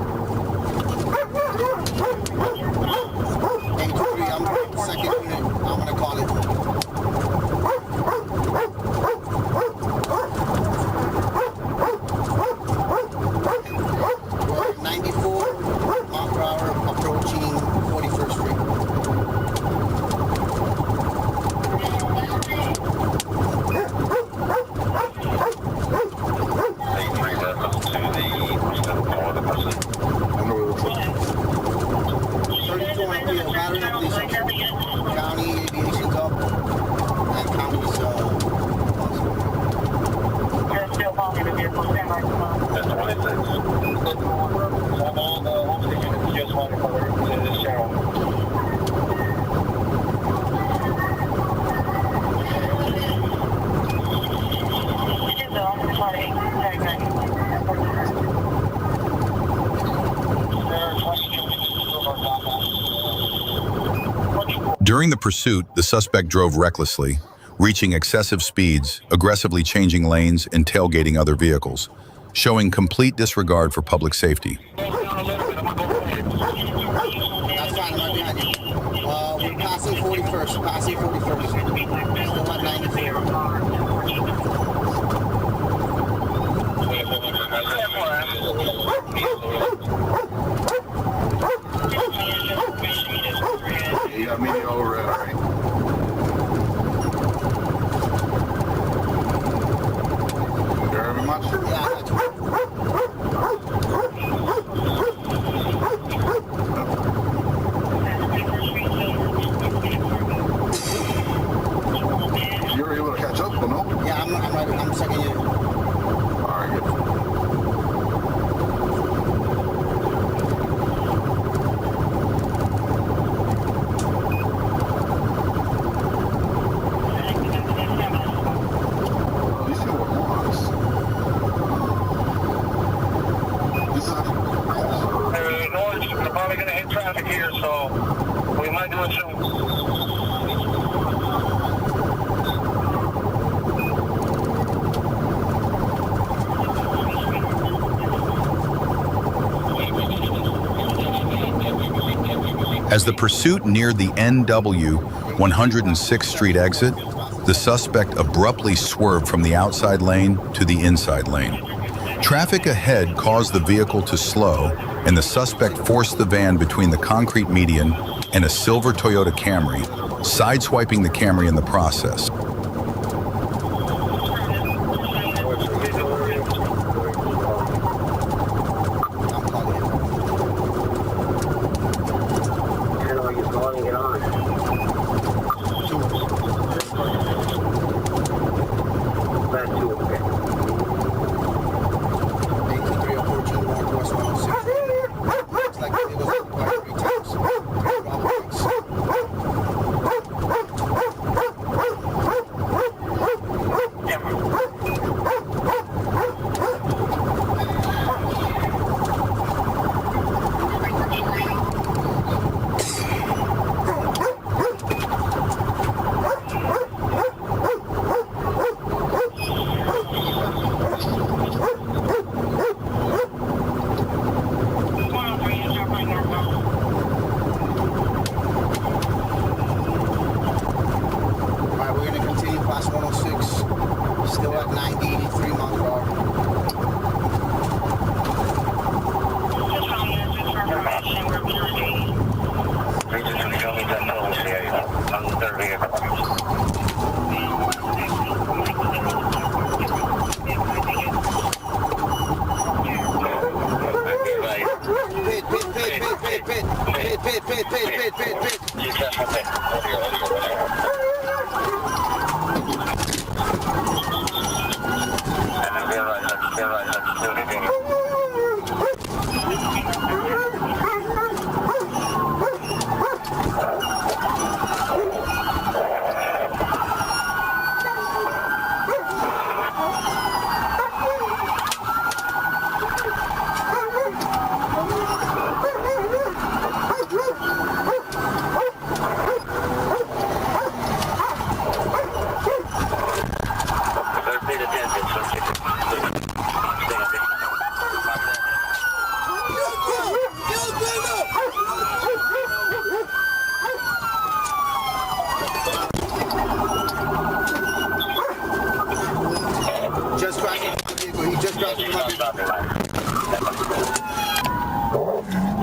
During the pursuit, the suspect drove recklessly, reaching excessive speeds, aggressively changing lanes, and tailgating other vehicles, showing complete disregard for public safety. That's fine, I'm right behind you. We're passing 41st, passing 41st. Still at 94. You got me over it, all right. Very much. You were able to catch up, or no? Yeah, I'm right. I'm second you. All right, good. We're probably going to hit traffic here, so we might do it soon. As the pursuit neared the NW 106th Street exit, the suspect abruptly swerved from the outside lane to the inside lane. Traffic ahead caused the vehicle to slow, and the suspect forced the van between the concrete median and a silver Toyota Camry, sideswiping the Camry in the process. Still at 93 miles per hour.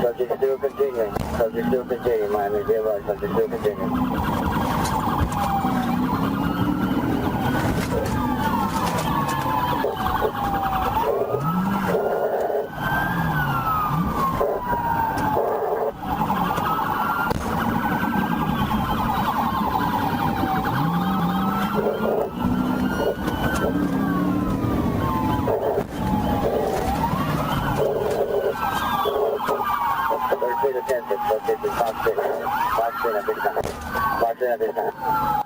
Subject still continuing. Subject still continuing. Miami, be advised. Subject still continuing.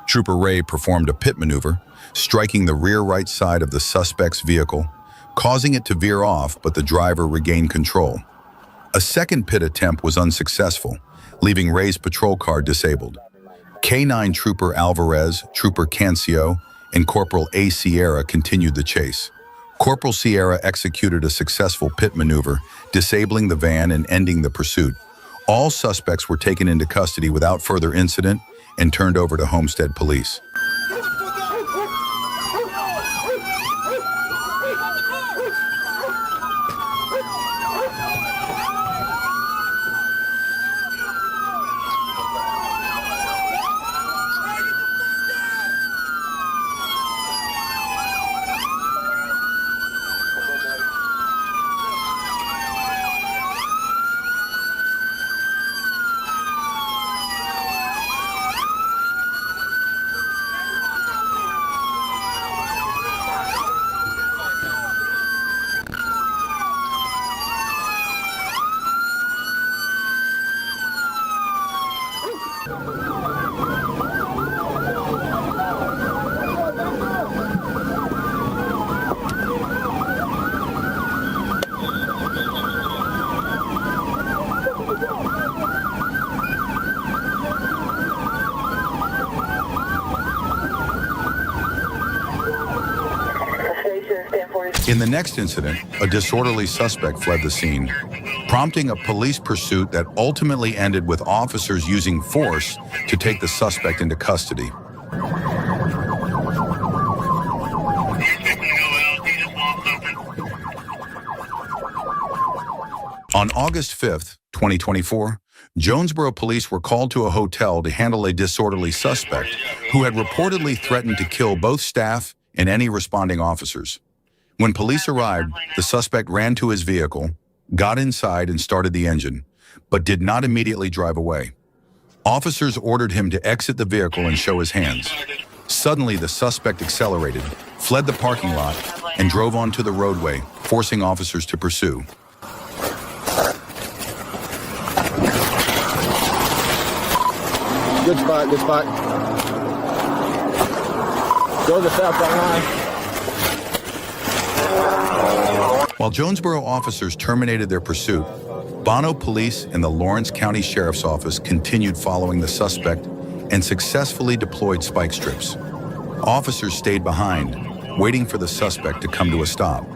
Trooper Ray performed a pit maneuver, striking the rear right side of the suspect's vehicle, causing it to veer off, but the driver regained control. A second pit attempt was unsuccessful, leaving Ray's patrol car disabled. K-9 Trooper Alvarez, Trooper Cancio, and Corporal A. Sierra continued the chase. Corporal Sierra executed a successful pit maneuver, disabling the van and ending the pursuit. All suspects were taken into custody without further incident and turned over to Homestead Police. In the next incident, a disorderly suspect fled the scene, prompting a police pursuit that ultimately ended with officers using force to take the suspect into custody. On August 5th, 2024, Jonesboro police were called to a hotel to handle a disorderly suspect who had reportedly threatened to kill both staff and any responding officers. When police arrived, the suspect ran to his vehicle, got inside and started the engine, but did not immediately drive away. Officers ordered him to exit the vehicle and show his hands. Suddenly, the suspect accelerated, fled the parking lot, and drove onto the roadway, forcing officers to pursue. Good spot, good spot. Go to the southbound line. While Jonesboro officers terminated their pursuit, Bono Police and the Lawrence County Sheriff's Office continued following the suspect and successfully deployed spike strips. Officers stayed behind, waiting for the suspect to come to a stop.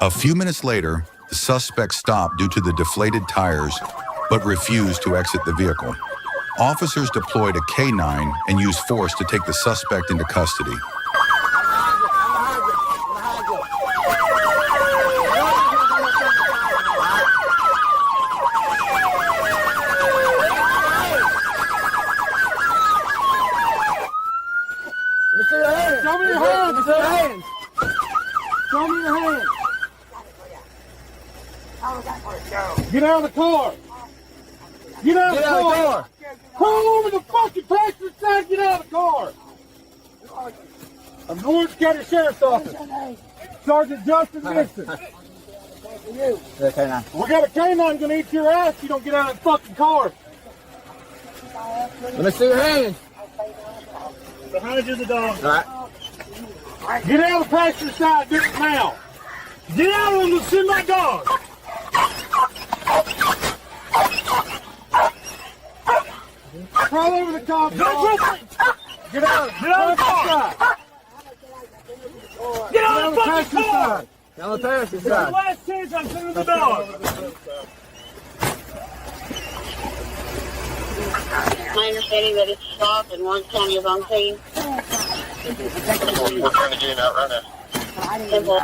A few minutes later, the suspect stopped due to the deflated tires, but refused to exit the vehicle. Officers deployed a K-9 and used force to take the suspect into custody. Show me your hands! Show me your hands! Show me your hands! Get out of the car! Get out of the car! Crawl over the fucking passenger side, get out of the car! I'm Lawrence County Sheriff's Office. Sergeant Justin Nixon. We got a K-9 gonna eat your ass if you don't get out of the fucking car. Let me see your hands. Behind you, the dog. All right. Get out of the passenger side, do it now. Get out of them to send my dog. Crawl over the car. Get out. Get out of the car. Get out of the fucking car. Get on the passenger This is the side. last chance I'm sending the dog. My understanding that it's stopped and Lawrence County is on scene. We're trying to get him out right now. Simple.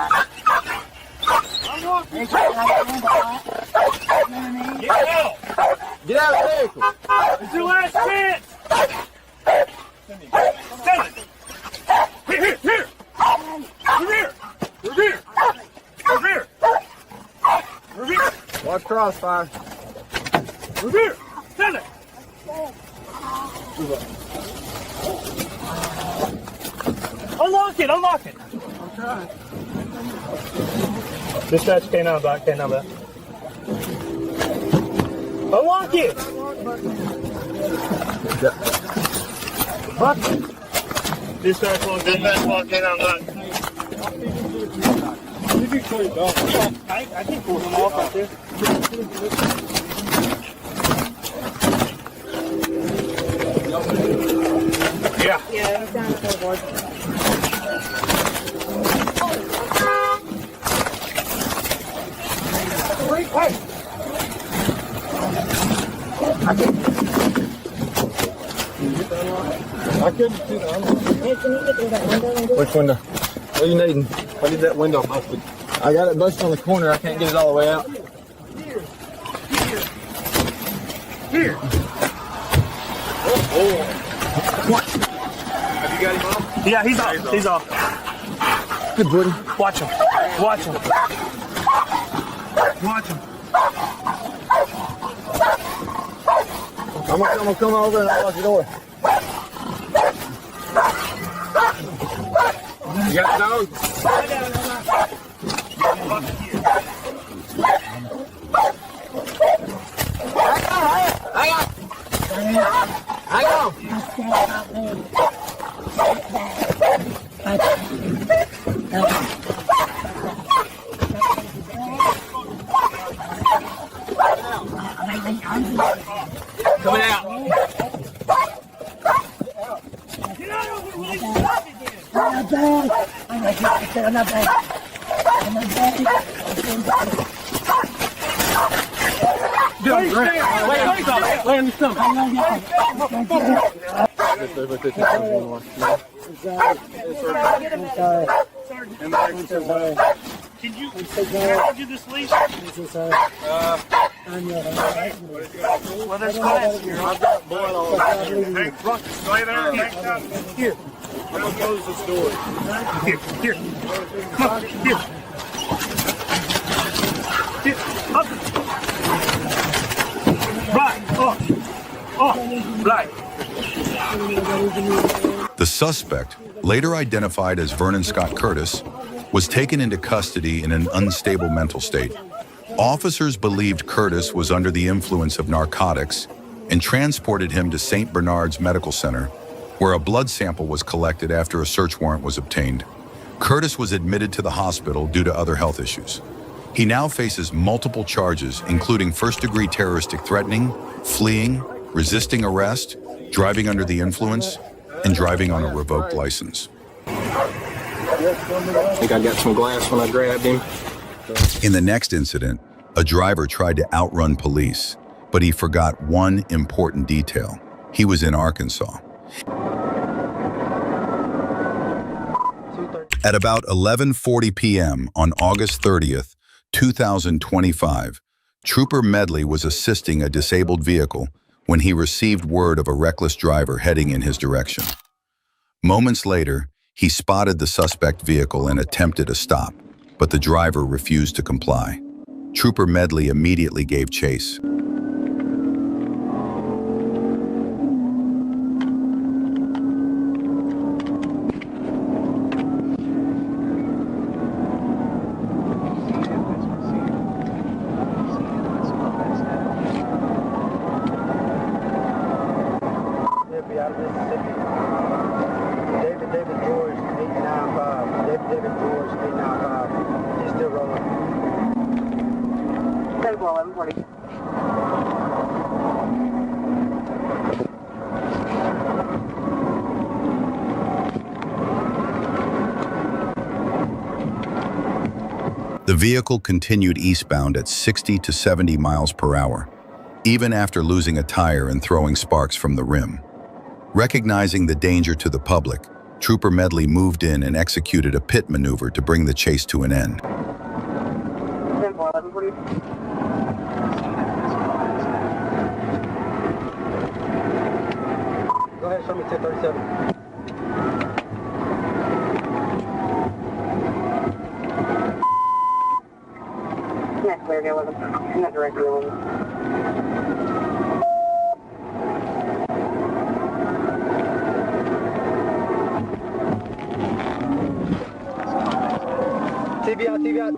Get out. Get out of the vehicle. It's your last chance. Stand it. Here. Revere. Watch crossfire. Revere. Stand it. Unlock it. I'm trying. Dispatch K9 back. Unlock it. What? Dispatch K9 back. You can clear it off. I can pull him off right there. Yeah. Yeah, it's down the board. Hey! I couldn't see the unlock. Hey, can you get through that window? Which window? What are you needing? I need that window busted. I got it busted on the corner. I can't get it all the way out. Here. What? Have you got him off? Yeah, he's off. Good, buddy. Watch him. I'm gonna come over and unlock the door. You got the dog? Hang on. Coming out. I'm not bad. Wait, land this stomach. Can you do this leash? Well, there's glass here. I've got blood all over. Hey, Rock, stay there. Here. I'll close this door. Here. Come on, here. Up. Right, off, right. The suspect, later identified as Vernon Scott Curtis, was taken into custody in an unstable mental state. Officers believed Curtis was under the influence of narcotics and transported him to St. Bernard's Medical Center, where a blood sample was collected after a search warrant was obtained. Curtis was admitted to the hospital due to other health issues. He now faces multiple charges, including first-degree terroristic threatening, fleeing, resisting arrest, driving under the influence, and driving on a revoked license. I think I got some glass when I grabbed him. In the next incident, a driver tried to outrun police, but he forgot one important detail. He was in Arkansas. At about 11:40 p.m. on August 30th, 2025, Trooper Medley was assisting a disabled vehicle when he received word of a reckless driver heading in his direction. Moments later, he spotted the suspect vehicle and attempted a stop, but the driver refused to comply. Trooper Medley immediately gave chase. The vehicle continued eastbound at 60 to 70 miles per hour, even after losing a tire and throwing sparks from the rim. Recognizing the danger to the public, Trooper Medley moved in and executed a pit maneuver to bring the chase to an end. ahead, show me 1037. Next clear, 11. Not directly 11. TBI, TBI.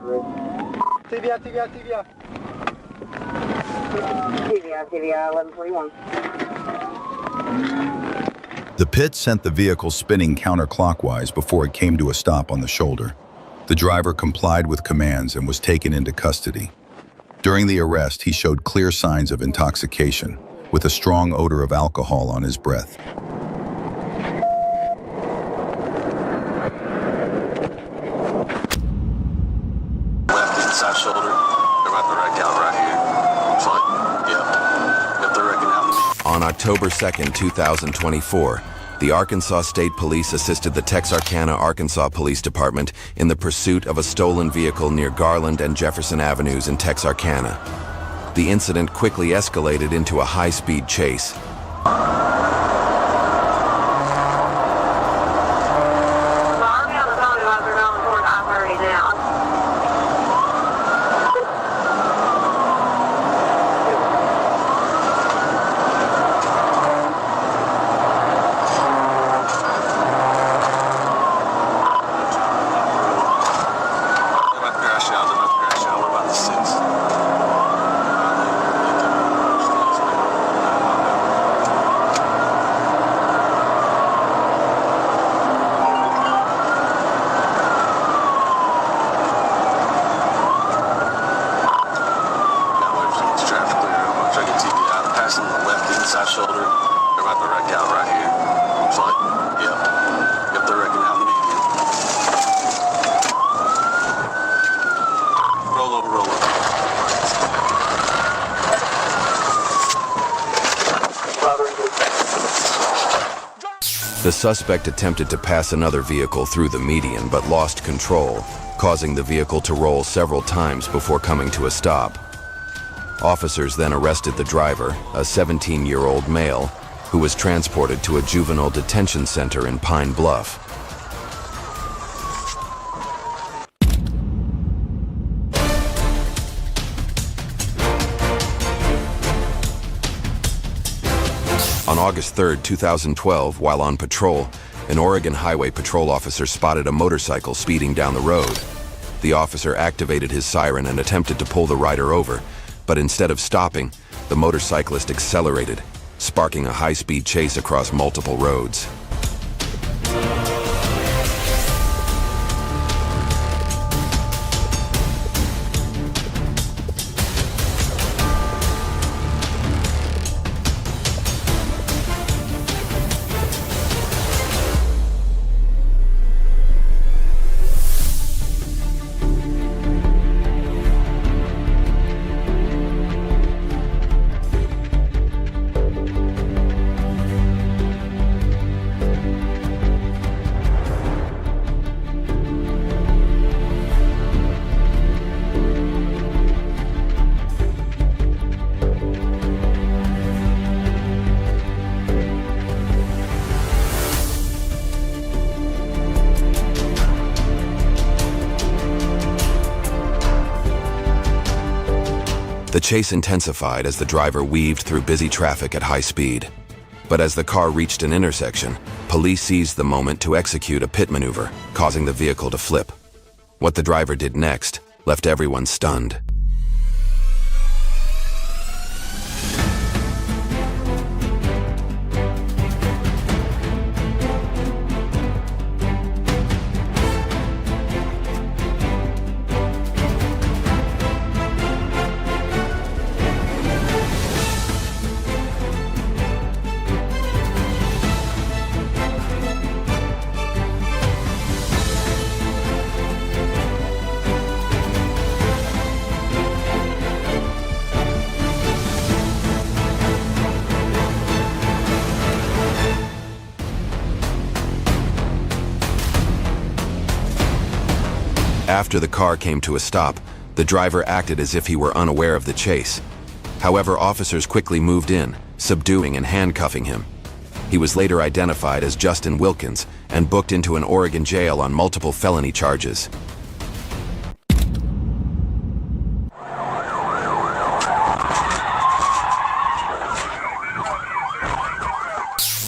TBI, TBI, TBI. TBI 1141. The pit sent the vehicle spinning counterclockwise before it came to a stop on the shoulder. The driver complied with commands and was taken into custody. During the arrest, he showed clear signs of intoxication, with a strong odor of alcohol on his breath. Left inside shoulder. They're about to wreck out right here. Looks like, yep, they're wrecking out. On October 2nd, 2024, the Arkansas State Police assisted the Texarkana, Arkansas Police Department in the pursuit of a stolen vehicle near Garland and Jefferson Avenues in Texarkana. The incident quickly escalated into a high-speed chase. The suspect attempted to pass another vehicle through the median but lost control, causing the vehicle to roll several times before coming to a stop. Officers then arrested the driver, a 17-year-old male, who was transported to a juvenile detention center in Pine Bluff. On August 3, 2012, while on patrol, an Oregon Highway Patrol officer spotted a motorcycle speeding down the road. The officer activated his siren and attempted to pull the rider over, but instead of stopping, the motorcyclist accelerated, sparking a high-speed chase across multiple roads. The chase intensified as the driver weaved through busy traffic at high speed. But as the car reached an intersection, police seized the moment to execute a pit maneuver, causing the vehicle to flip. What the driver did next left everyone stunned. After the car came to a stop, the driver acted as if he were unaware of the chase. However, officers quickly moved in, subduing and handcuffing him. He was later identified as Justin Wilkins and booked into an Oregon jail on multiple felony charges.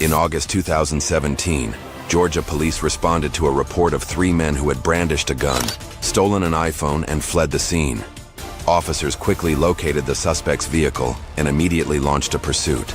In August 2017, Georgia police responded to a report of 3 men who had brandished a gun, stolen an iPhone, and fled the scene. Officers quickly located the suspect's vehicle and immediately launched a pursuit.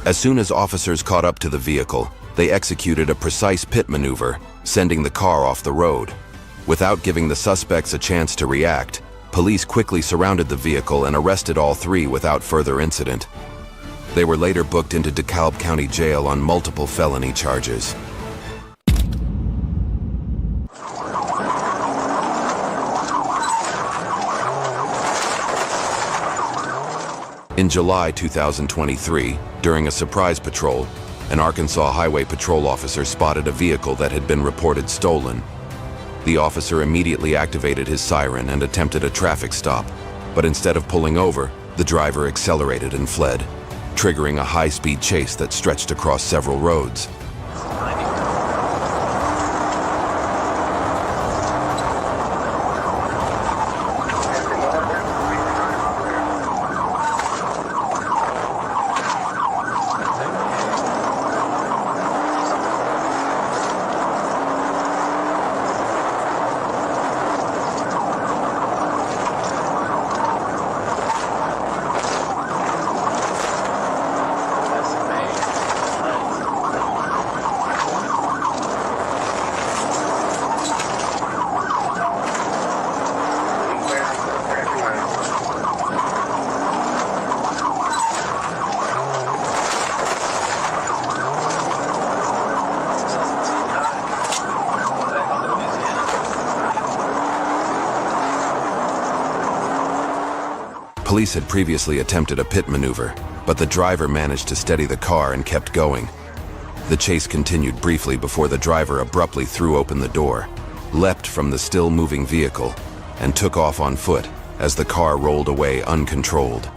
As soon as officers caught up to the vehicle, they executed a precise pit maneuver, sending the car off the road. Without giving the suspects a chance to react, police quickly surrounded the vehicle and arrested all 3 without further incident. They were later booked into DeKalb County Jail on multiple felony charges. In July 2023, during a surprise patrol, an Arkansas Highway Patrol officer spotted a vehicle that had been reported stolen. The officer immediately activated his siren and attempted a traffic stop, but instead of pulling over, the driver accelerated and fled, triggering a high-speed chase that stretched across several roads. Police had previously attempted a pit maneuver, but the driver managed to steady the car and kept going. The chase continued briefly before the driver abruptly threw open the door, leapt from the still-moving vehicle, and took off on foot as the car rolled away uncontrolled.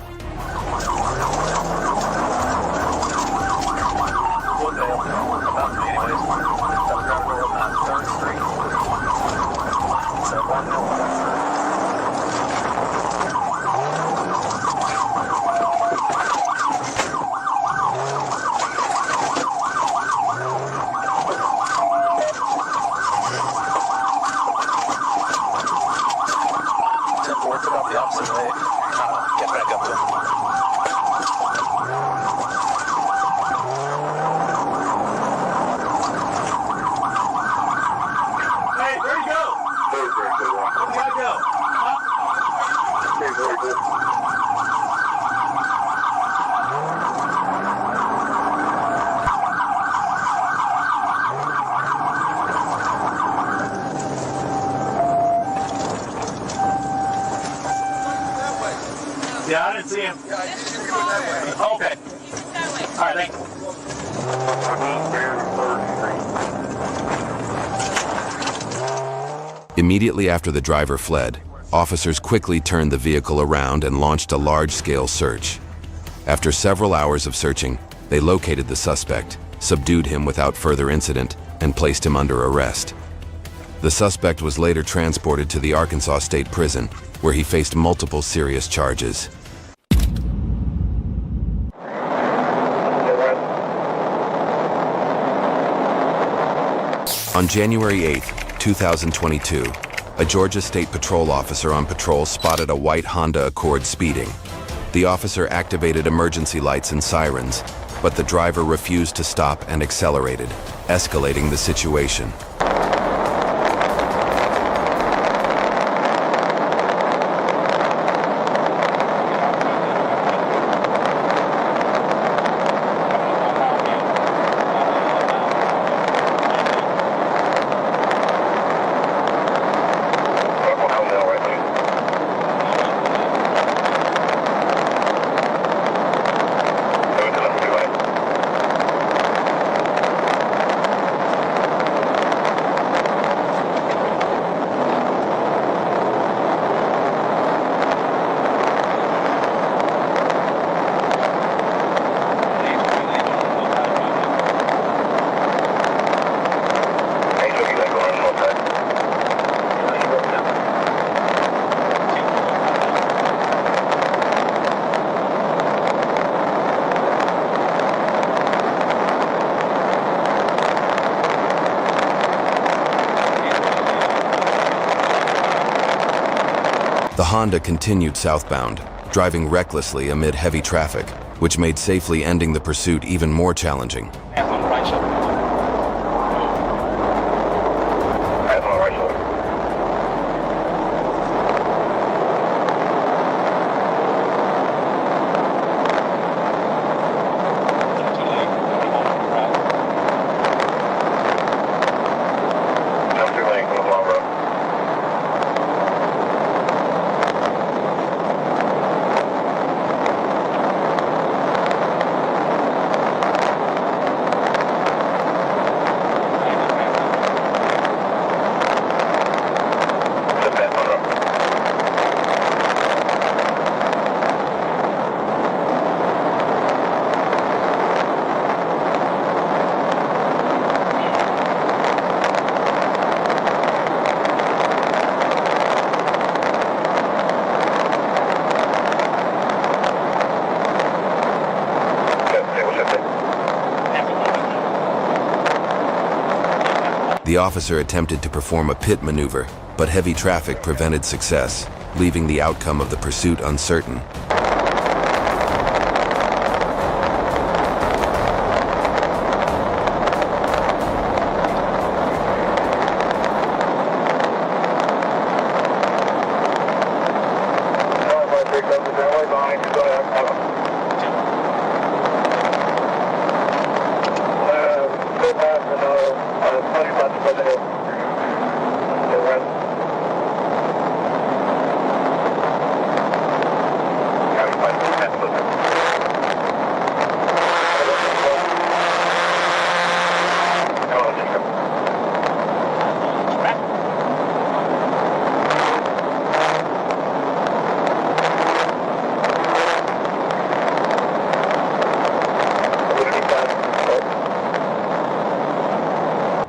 Yeah, I didn't see him. Okay. All right, thanks. Immediately after the driver fled, officers quickly turned the vehicle around and launched a large-scale search. After several hours of searching, they located the suspect, subdued him without further incident, and placed him under arrest. The suspect was later transported to the Arkansas State Prison, where he faced multiple serious charges. On January 8, 2022, a Georgia State Patrol officer on patrol spotted a white Honda Accord speeding. The officer activated emergency lights and sirens, but the driver refused to stop and accelerated, escalating the situation. The Honda continued southbound, driving recklessly amid heavy traffic, which made safely ending the pursuit even more challenging. The officer attempted to perform a pit maneuver, but heavy traffic prevented success, leaving the outcome of the pursuit uncertain.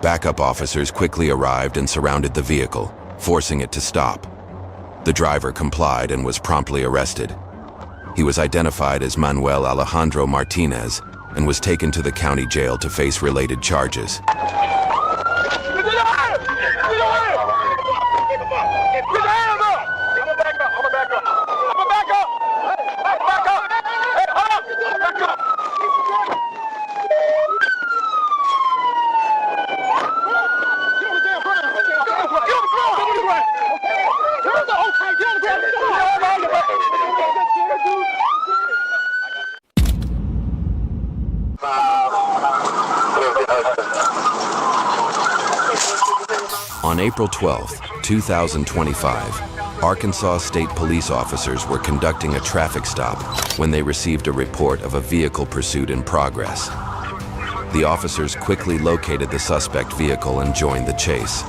Backup officers quickly arrived and surrounded the vehicle, forcing it to stop. The driver complied and was promptly arrested. He was identified as Manuel Alejandro Martinez and was taken to the county jail to face related charges. On April 12, 2025, Arkansas State Police officers were conducting a traffic stop when they received a report of a vehicle pursuit in progress. The officers quickly located the suspect vehicle and joined the chase.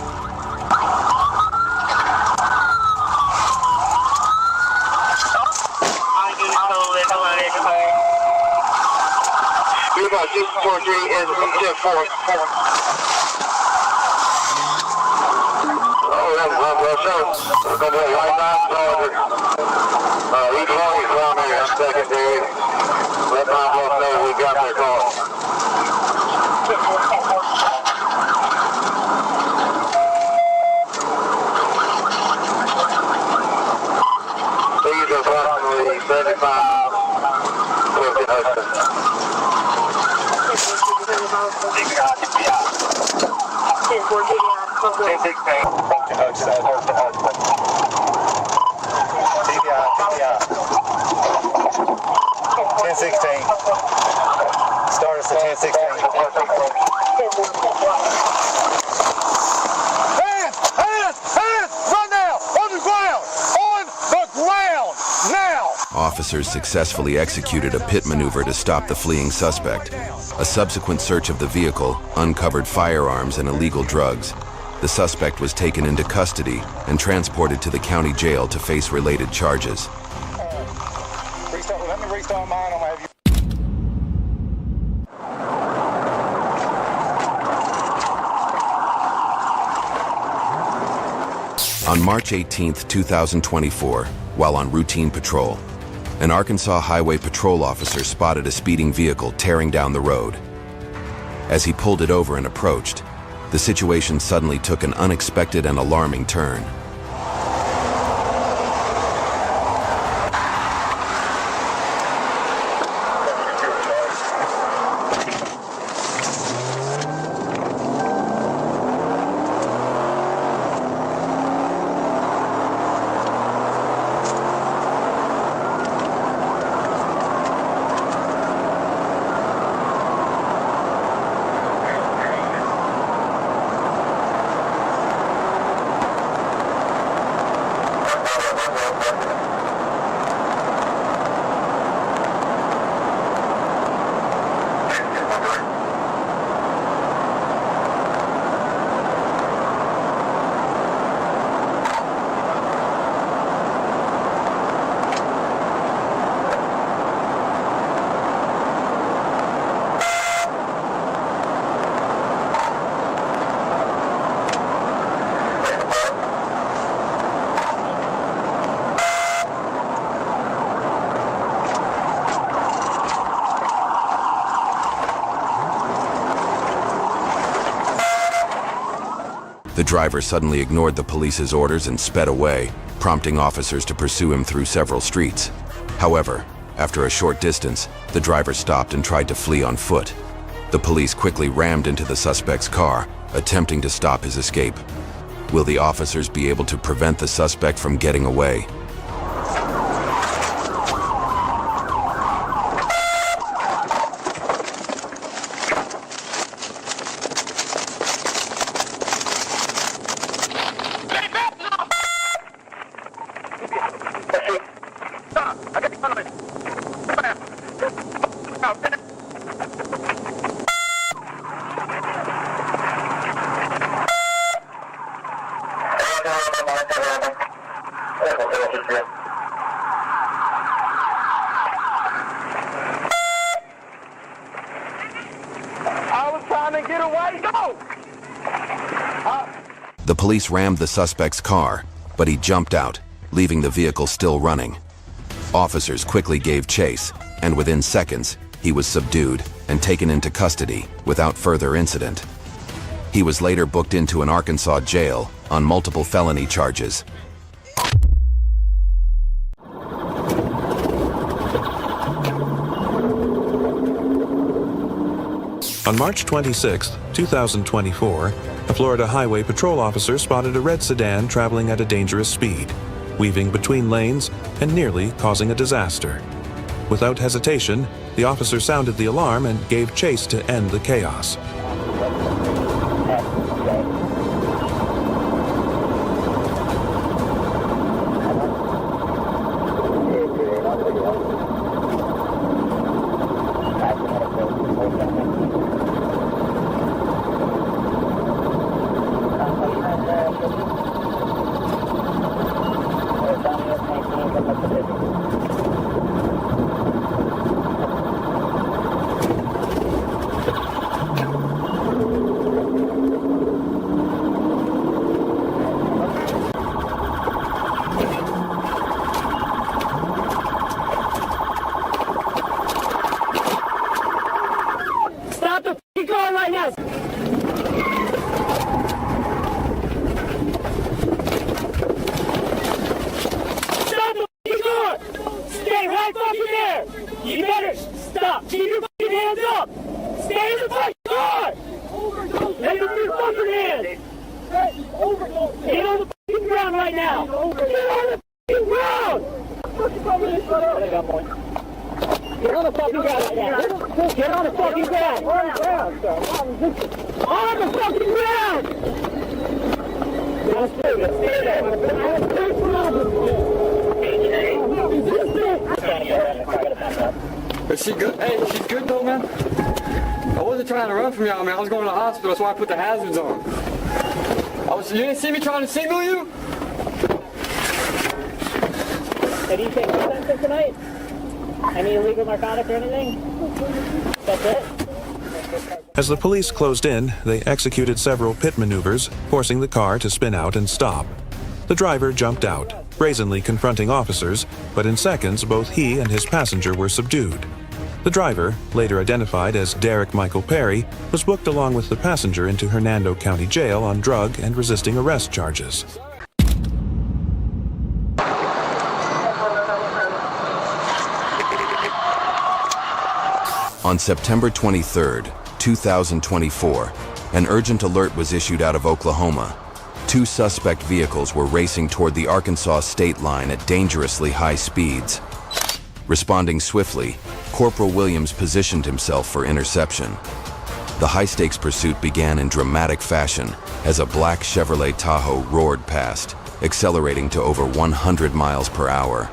Please approximately 35 1016. Start us at 1016. Hands! Run now! On the ground! On the ground! Now! Officers successfully executed a pit maneuver to stop the fleeing suspect. A subsequent search of the vehicle uncovered firearms and illegal drugs. The suspect was taken into custody and transported to the county jail to face related charges. Let me restart mine. I'm gonna have you. On March 18, 2024, while on routine patrol, an Arkansas Highway Patrol officer spotted a speeding vehicle tearing down the road. As he pulled it over and approached, the situation suddenly took an unexpected and alarming turn. The driver suddenly ignored the police's orders and sped away, prompting officers to pursue him through several streets. However, after a short distance, the driver stopped and tried to flee on foot. The police quickly rammed into the suspect's car, attempting to stop his escape. Will the officers be able to prevent the suspect from getting away? I was trying to get away. Go! The police rammed the suspect's car, but he jumped out, leaving the vehicle still running. Officers quickly gave chase, and within seconds, he was subdued and taken into custody without further incident. He was later booked into an Arkansas jail on multiple felony charges. On March 26, 2024, a Florida Highway Patrol officer spotted a red sedan traveling at a dangerous speed, weaving between lanes and nearly causing a disaster. Without hesitation, the officer sounded the alarm and gave chase to end the chaos. Stop the f***ing car right now! Stop the f***ing car! Stay right fucking there! You better stop! Keep your fucking hands up! Stay in the fucking car! Let me your fucking hands! Get on the fucking ground right now! Get on the fucking ground! Get on the fucking ground right now! Get on the fucking ground! On the fucking ground! Is she good? Hey, she's good though, man. I wasn't trying to run from y'all, man. I was going to the hospital, that's why I put the hazards on. You didn't see me trying to signal you? Did you take something tonight? Any illegal narcotics or anything? That's it? As the police closed in, they executed several pit maneuvers, forcing the car to spin out and stop. The driver jumped out, brazenly confronting officers, but in seconds both he and his passenger were subdued. The driver, later identified as Derek Michael Perry, was booked along with the passenger into Hernando County Jail on drug and resisting arrest charges. On September 23, 2024, an urgent alert was issued out of Oklahoma. 2 suspect vehicles were racing toward the Arkansas state line at dangerously high speeds. Responding swiftly, Corporal Williams positioned himself for interception. The high-stakes pursuit began in dramatic fashion as a black Chevrolet Tahoe roared past, accelerating to over 100 miles per hour,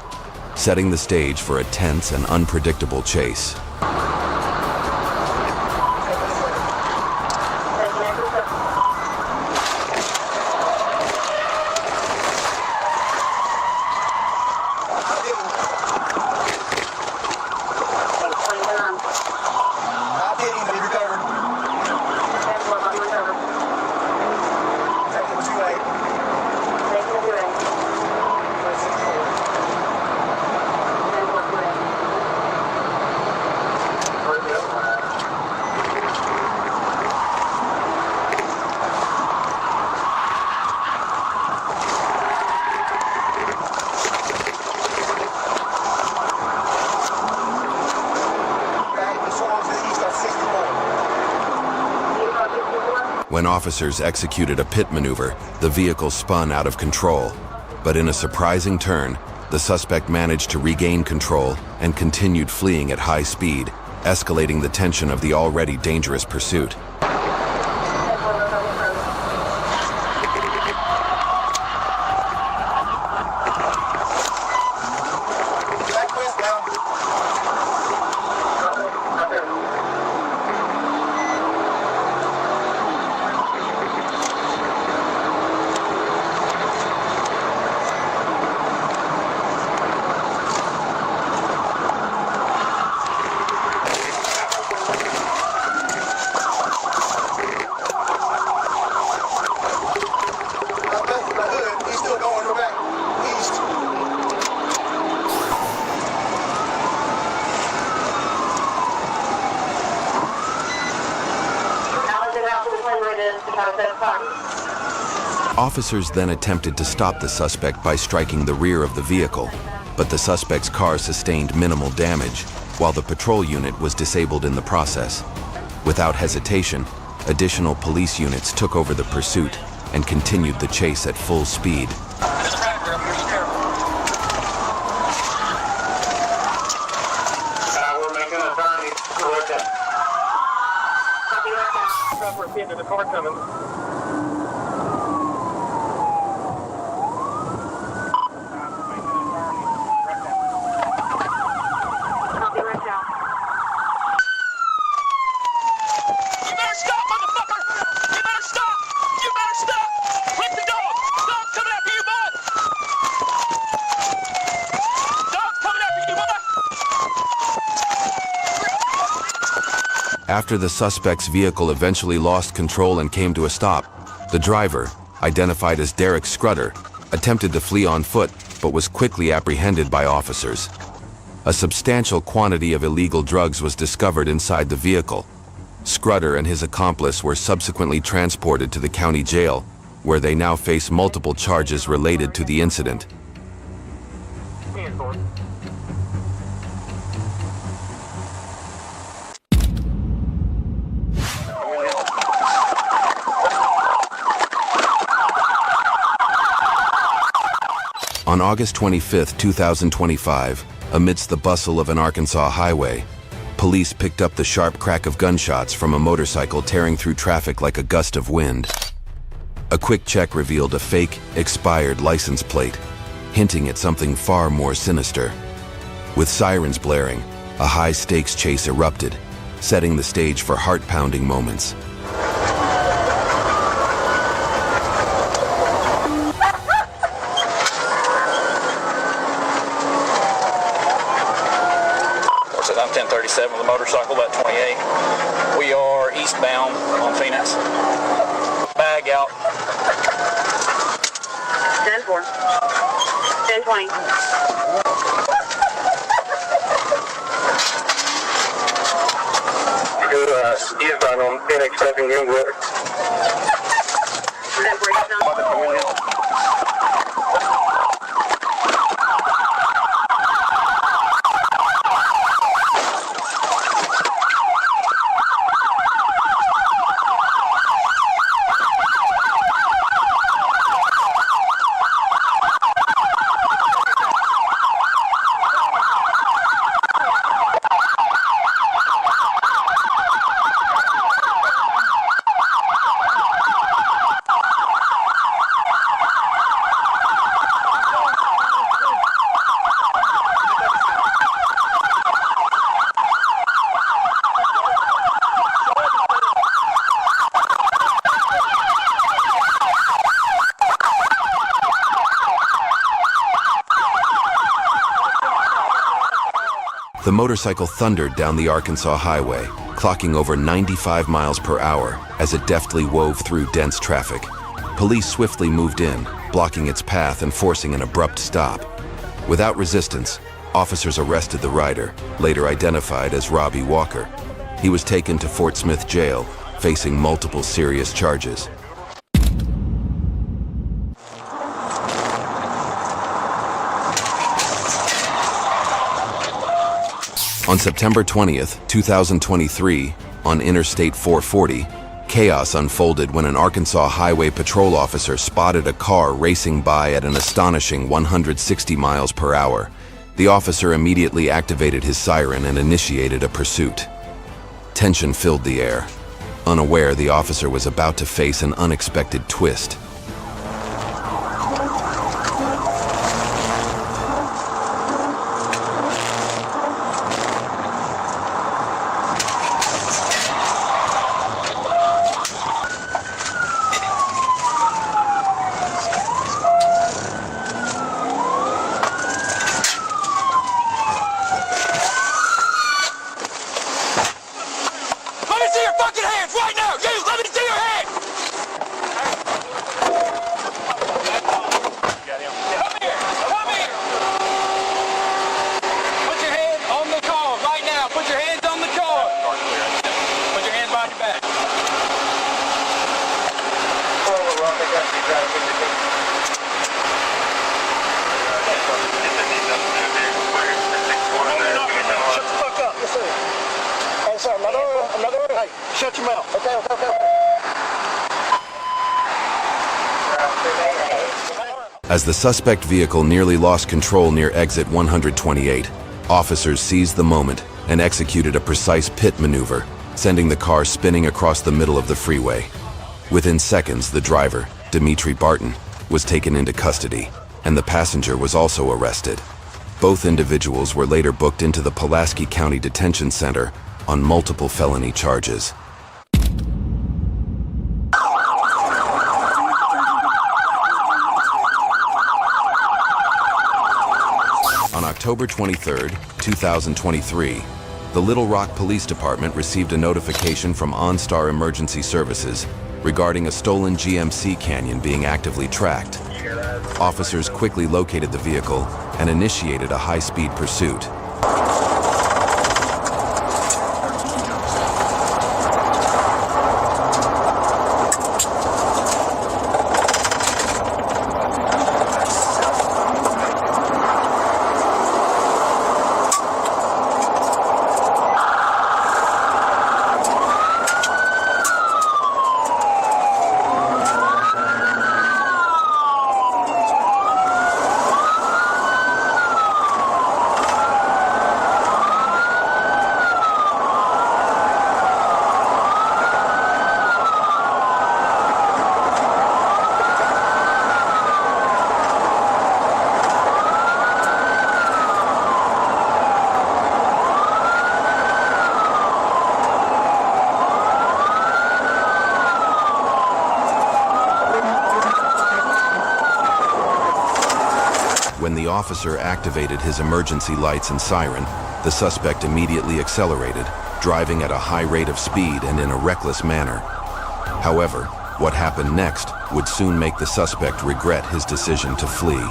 setting the stage for a tense and unpredictable chase. When officers executed a pit maneuver, the vehicle spun out of control. But in a surprising turn, the suspect managed to regain control and continued fleeing at high speed, escalating the tension of the already dangerous pursuit. Officers then attempted to stop the suspect by striking the rear of the vehicle, but the suspect's car sustained minimal damage, while the patrol unit was disabled in the process. Without hesitation, additional police units took over the pursuit and continued the chase at full speed. We're making a turn. We're seeing the car coming. After the suspect's vehicle eventually lost control and came to a stop, the driver, identified as Derek Scrutter, attempted to flee on foot but was quickly apprehended by officers. A substantial quantity of illegal drugs was discovered inside the vehicle. Scrutter and his accomplice were subsequently transported to the county jail, where they now face multiple charges related to the incident. On August 25, 2025, amidst the bustle of an Arkansas highway, police picked up the sharp crack of gunshots from a motorcycle tearing through traffic like a gust of wind. A quick check revealed a fake, expired license plate, hinting at something far more sinister. With sirens blaring, a high-stakes chase erupted, setting the stage for heart-pounding moments. I'm 1037 with a motorcycle, that 28. We are eastbound on Phoenix. Bag out. 10-4. 10-20. Eastbound on Phoenix, 2nd Greenwood. The motorcycle thundered down the Arkansas highway, clocking over 95 miles per hour as it deftly wove through dense traffic. Police swiftly moved in, blocking its path and forcing an abrupt stop. Without resistance, officers arrested the rider, later identified as Robbie Walker. He was taken to Fort Smith Jail, facing multiple serious charges. On September 20th, 2023, on Interstate 440, chaos unfolded when an Arkansas Highway Patrol officer spotted a car racing by at an astonishing 160 miles per hour. The officer immediately activated his siren and initiated a pursuit. Tension filled the air. Unaware, the officer was about to face an unexpected twist. Shut your mouth. Okay. As the suspect vehicle nearly lost control near exit 128, officers seized the moment and executed a precise pit maneuver, sending the car spinning across the middle of the freeway. Within seconds, the driver, Dimitri Barton, was taken into custody, and the passenger was also arrested. Both individuals were later booked into the Pulaski County Detention Center on multiple felony charges. On October 23, 2023, the Little Rock Police Department received a notification from OnStar Emergency Services regarding a stolen GMC Canyon being actively tracked. Officers quickly located the vehicle and initiated a high-speed pursuit. officer activated his emergency lights and siren, the suspect immediately accelerated, driving at a high rate of speed and in a reckless manner. However, what happened next would soon make the suspect regret his decision to flee.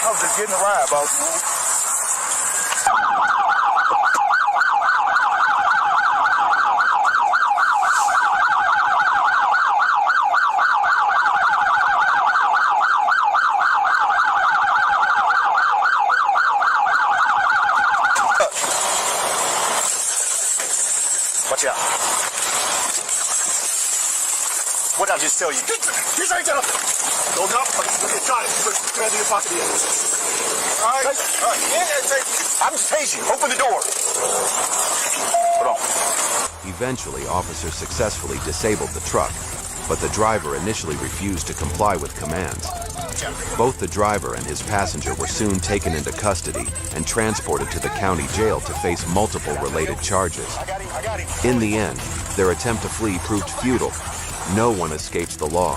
I was just getting a ride, boss. Watch out. What did I just tell you? He's right there. Don't drop. Try it. Put your hand in your pocket here. All right. All right. I'm just tasing you. Open the door. Hold on. Eventually, officers successfully disabled the truck, but the driver initially refused to comply with commands. Both the driver and his passenger were soon taken into custody and transported to the county jail to face multiple related charges. In the end, their attempt to flee proved futile. No one escapes the law.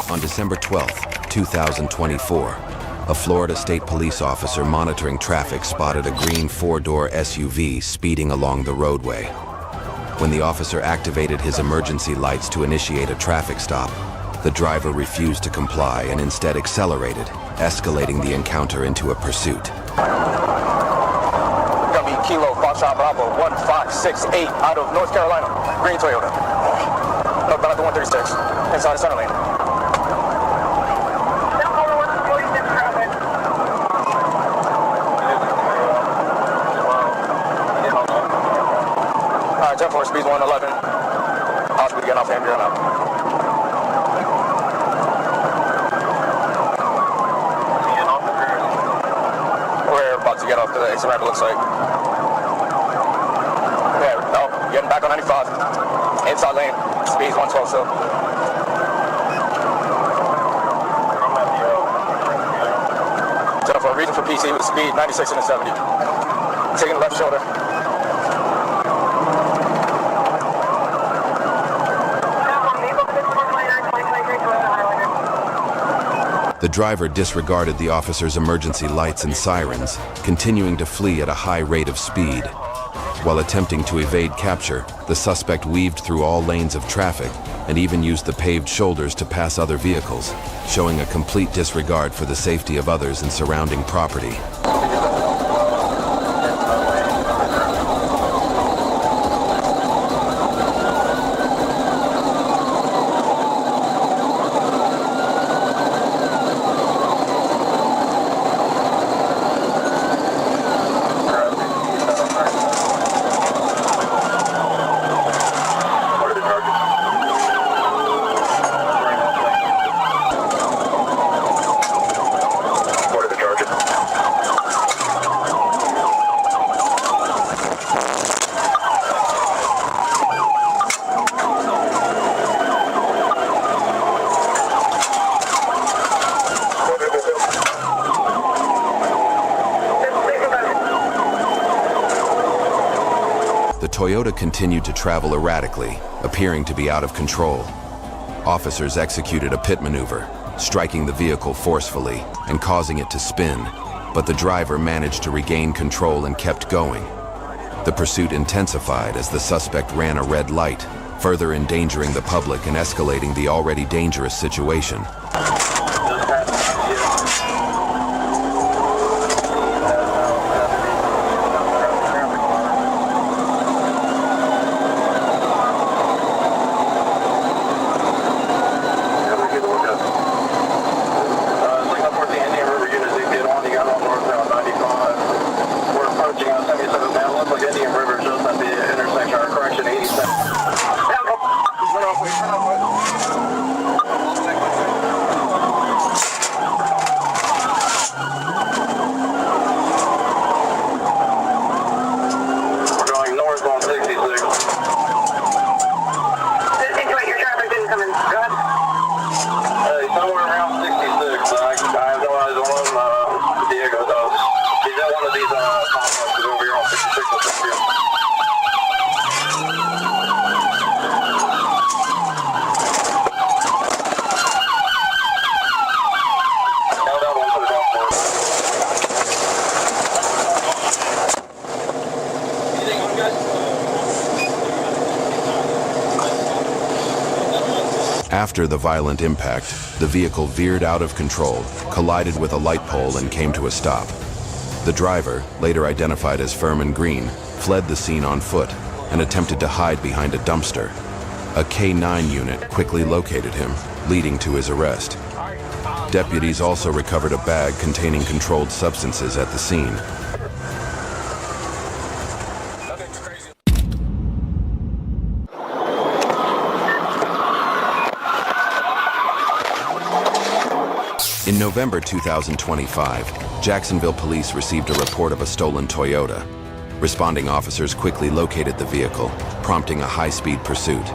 On December 12, 2024, a Florida State Police officer monitoring traffic spotted a green four-door SUV speeding along the roadway. When the officer activated his emergency lights to initiate a traffic stop, the driver refused to comply and instead accelerated, escalating the encounter into a pursuit. Got me Kilo Foxtrot Bravo 1568 out of North Carolina. Green Toyota. No, about the 136. Inside the center lane. Alright, jump for speeds 111. Possibly getting off Andrea now. To get off the exit ramp, it looks like. Yeah, no, getting back on 95. Inside lane, speeds 112 still. So for a reason for PC with speed 96 and a 70. Taking the left shoulder. The driver disregarded the officer's emergency lights and sirens, continuing to flee at a high rate of speed. While attempting to evade capture, the suspect weaved through all lanes of traffic and even used the paved shoulders to pass other vehicles, showing a complete disregard for the safety of others and surrounding property. The Toyota continued to travel erratically, appearing to be out of control. Officers executed a pit maneuver, striking the vehicle forcefully and causing it to spin, but the driver managed to regain control and kept going. The pursuit intensified as the suspect ran a red light, further endangering the public and escalating the already dangerous situation. Indian River, just at the intersection, or correction 87. After the violent impact, the vehicle veered out of control, collided with a light pole, and came to a stop. The driver, later identified as Furman Green, fled the scene on foot and attempted to hide behind a dumpster. A K-9 unit quickly located him, leading to his arrest. Deputies also recovered a bag containing controlled substances at the scene. In November 2025, Jacksonville police received a report of a stolen Toyota. Responding officers quickly located the vehicle, prompting a high-speed pursuit.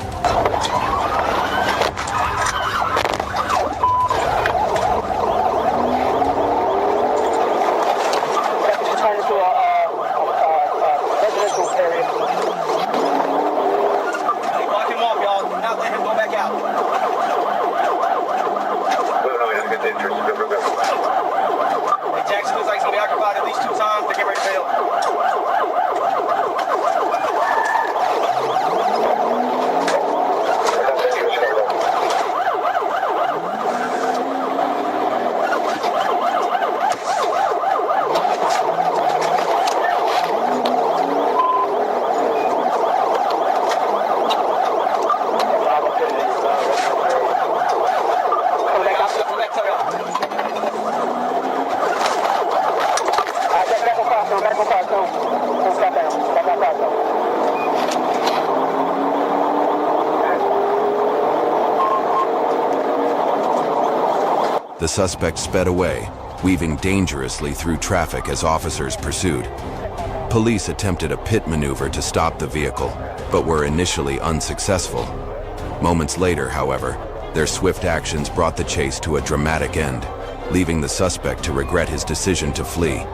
The suspect sped away, weaving dangerously through traffic as officers pursued. Police attempted a pit maneuver to stop the vehicle, but were initially unsuccessful. Moments later, however, their swift actions brought the chase to a dramatic end, leaving the suspect to regret his decision to flee.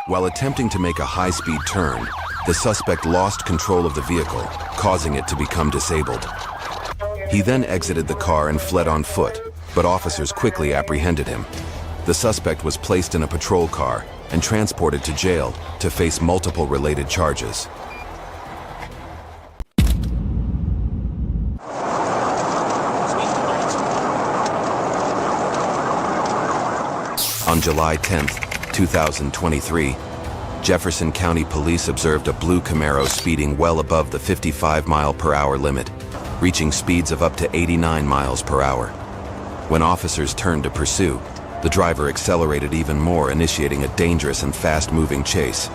While attempting to make a high-speed turn, the suspect lost control of the vehicle, causing it to become disabled. He then exited the car and fled on foot, but officers quickly apprehended him. The suspect was placed in a patrol car and transported to jail to face multiple related charges. On July 10th, 2023, Jefferson County Police observed a blue Camaro speeding well above the 55-mile-per-hour limit, reaching speeds of up to 89 miles per hour. When officers turned to pursue, the driver accelerated even more, initiating a dangerous and fast-moving chase.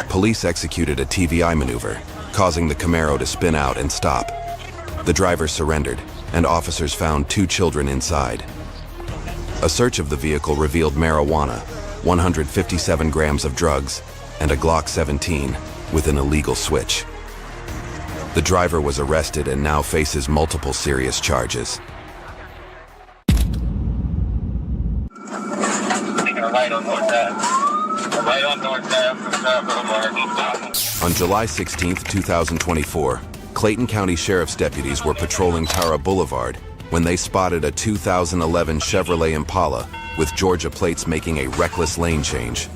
Police executed a TVI maneuver, causing the Camaro to spin out and stop. The driver surrendered, and officers found 2 children inside. A search of the vehicle revealed marijuana, 157 grams of drugs, and a Glock 17 with an illegal switch. The driver was arrested and now faces multiple serious charges. Taking a right on North Ave. A right on North Ave from South Boulevard. On July 16, 2024, Clayton County Sheriff's deputies were patrolling Tara Boulevard when they spotted a 2011 Chevrolet Impala with Georgia plates making a reckless lane change.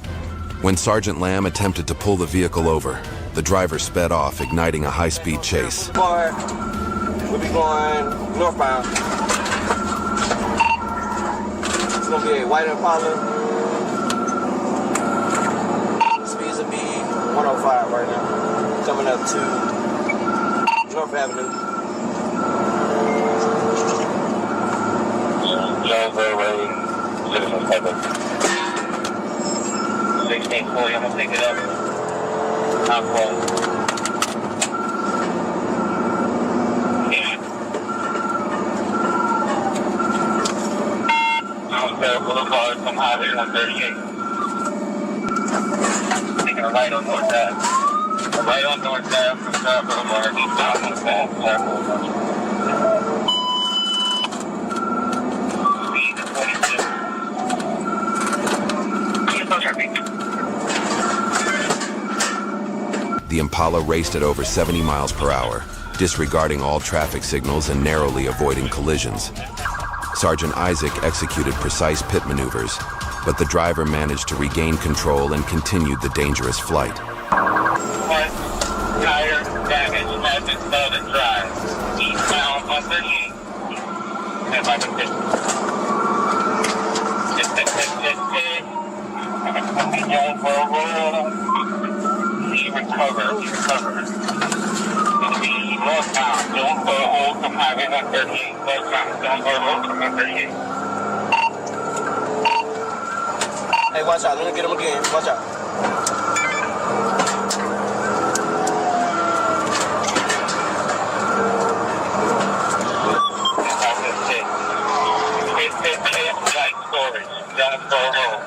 When Sergeant Lamb attempted to pull the vehicle over, the driver sped off, igniting a high-speed chase. We'll be going northbound. It's gonna be a white Impala. Speeds will be 105 right now. Coming up to North Avenue. Jonesboro Road, Citizen Public. 1640, I'm gonna pick it up. How close? Boulevard from Highway 138. Taking a right on North Ave. A right on North Ave from South Boulevard. South North Ave. Speed is 22. The Impala raced at over 70 miles per hour, disregarding all traffic signals and narrowly avoiding collisions. Sergeant Isaac executed precise pit maneuvers, but the driver managed to regain control and continued the dangerous flight. One tire damage has been stowed and dry. Eastbound 138. If I can He recovered. Northbound, don't go hold from Highway 138. Northbound, don't go hold from 138. Hey, watch out. Let me get him again. Watch out. It's light storage. Don't go home.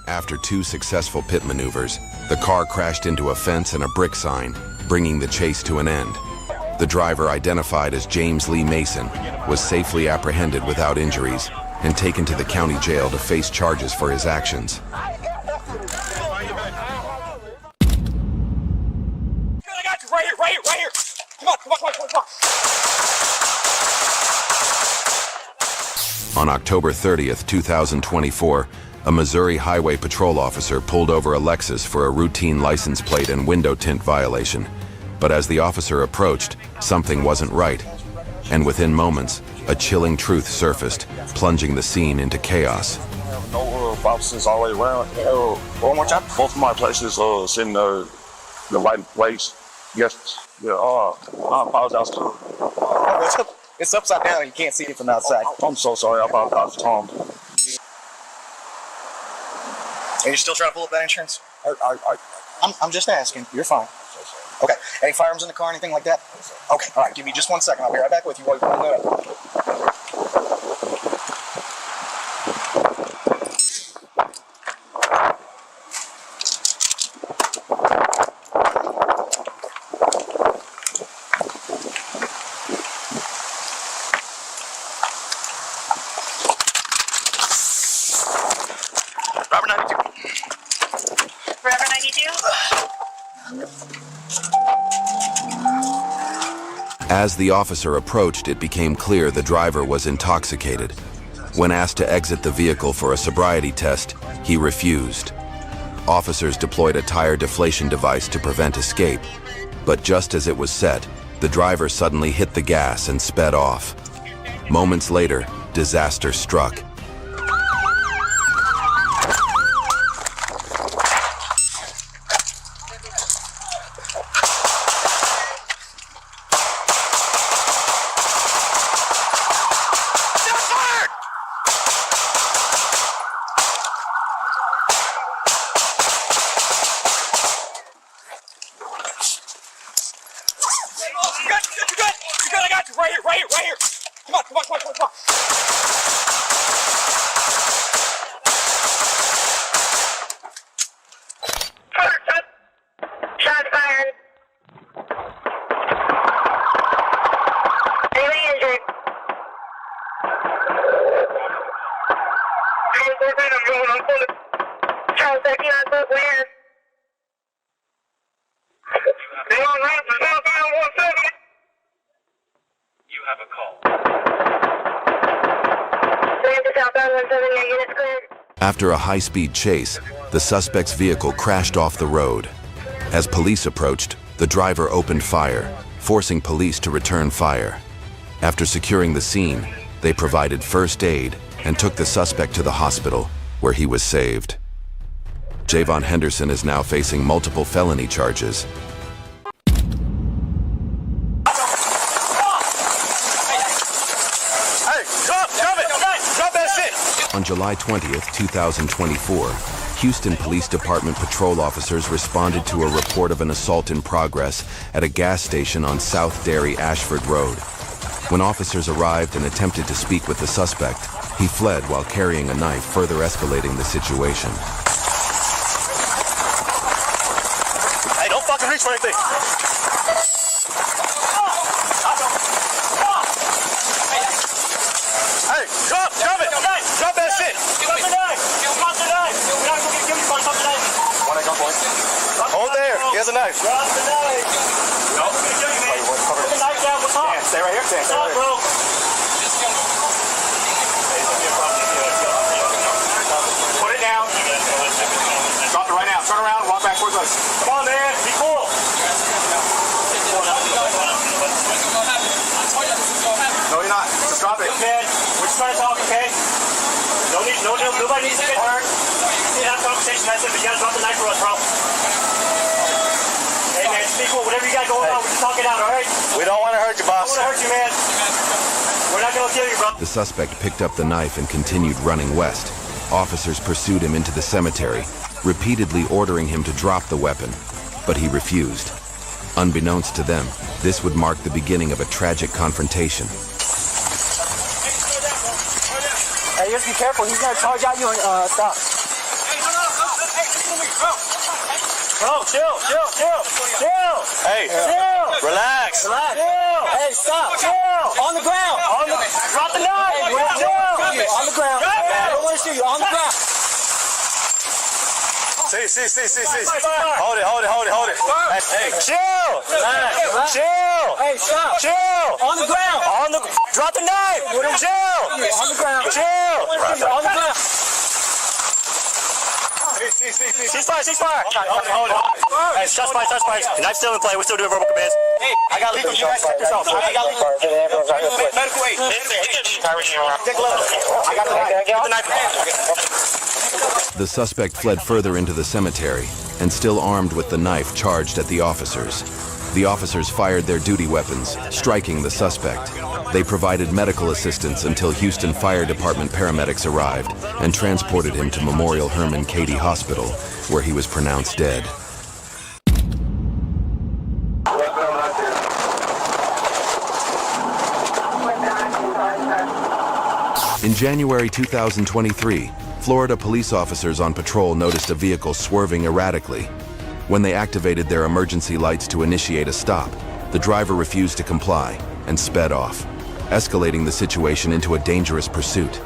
After two successful pit maneuvers, the car crashed into a fence and a brick sign, bringing the chase to an end. The driver, identified as James Lee Mason, was safely apprehended without injuries and taken to the county jail to face charges for his actions. I got you right here. Come on. On October 30th, 2024, a Missouri Highway Patrol officer pulled over a Lexus for a routine license plate and window tint violation. But as the officer approached, something wasn't right. And within moments, a chilling truth surfaced, plunging the scene into chaos. No officers all the way around. One more time. Both of my places sitting the right place. Yes. Yeah. I apologize to him. It's upside down. You can't see it from outside. I'm so sorry. I apologize to Tom. Are you still trying to pull up that insurance? I'm just asking. You're fine. Okay. Any firearms in the car, anything like that? Okay. All right. Give me just 1 second. I'll be right back with you while you're pulling that up. Forever 92. As the officer approached, it became clear the driver was intoxicated. When asked to exit the vehicle for a sobriety test, he refused. Officers deployed a tire deflation device to prevent escape, but just as it was set, the driver suddenly hit the gas and sped off. Moments later, disaster struck. Right here. Come on. Shots fired. Anybody injured? I'm going. Charles 13 on foot, where? They on ramp to southbound 170. You have a call. Ramp to southbound 170, your unit's cleared. After a high-speed chase, the suspect's vehicle crashed off the road. As police approached, the driver opened fire, forcing police to return fire. After securing the scene, they provided first aid and took the suspect to the hospital, where he was saved. Javon Henderson is now facing multiple felony charges. On July 20th, 2024, Houston Police Department patrol officers responded to a report of an assault in progress at a gas station on South Dairy Ashford Road. When officers arrived and attempted to speak with the suspect, he fled while carrying a knife, further escalating the situation. Hey, don't fucking reach for anything. Hey, drop it. Drop that shit. Drop the knife. Drop the knife. We're not going to kill you for something else. One at gunpoint. Hold there. He has a knife. Drop the knife. No. I'm going to kill you, man. Put the knife down. What's up? Stay right here. Stay right here. Bro. Put it down. Drop it right now. Turn around and walk back towards us. Come on, man. Be cool. No, you're not. Just drop it. Man, we're just trying to talk, okay? Nobody needs to get hurt. We need to have a conversation. That's it. But you gotta drop the knife for us, bro. Hey, man, just be cool. Whatever you got going on, we're just talking out, all right? We don't want to hurt you, boss. We don't want to hurt you, man. We're not gonna kill you, bro. The suspect picked up the knife and continued running west. Officers pursued him into the cemetery, repeatedly ordering him to drop the weapon, but he refused. Unbeknownst to them, this would mark the beginning of a tragic confrontation. Hey, just be careful. He's gonna charge at you and stop. Bro, chill. Hey, chill. Relax. Chill. Hey, stop. Chill. On the ground. Drop the knife. Chill. On the ground. I don't want to shoot you. On the ground. See. Hold it. Hey, chill. Relax. Chill. Hey, stop. Chill. On the ground. Drop the knife. Chill. On the ground. Chill. On the ground. Ceasefire. Hold it. Hey, shots fired. Knife's still in play. We're still doing verbal commands. Hey, I got lethal. You guys check yourself. I got lethal. Medical aid. Take a look. I got the knife. Get the knife. The suspect fled further into the cemetery and, still armed with the knife, charged at the officers. The officers fired their duty weapons, striking the suspect. They provided medical assistance until Houston Fire Department paramedics arrived and transported him to Memorial Herman Cady Hospital, where he was pronounced dead. In January 2023, Florida police officers on patrol noticed a vehicle swerving erratically. When they activated their emergency lights to initiate a stop, the driver refused to comply and sped off, escalating the situation into a dangerous pursuit.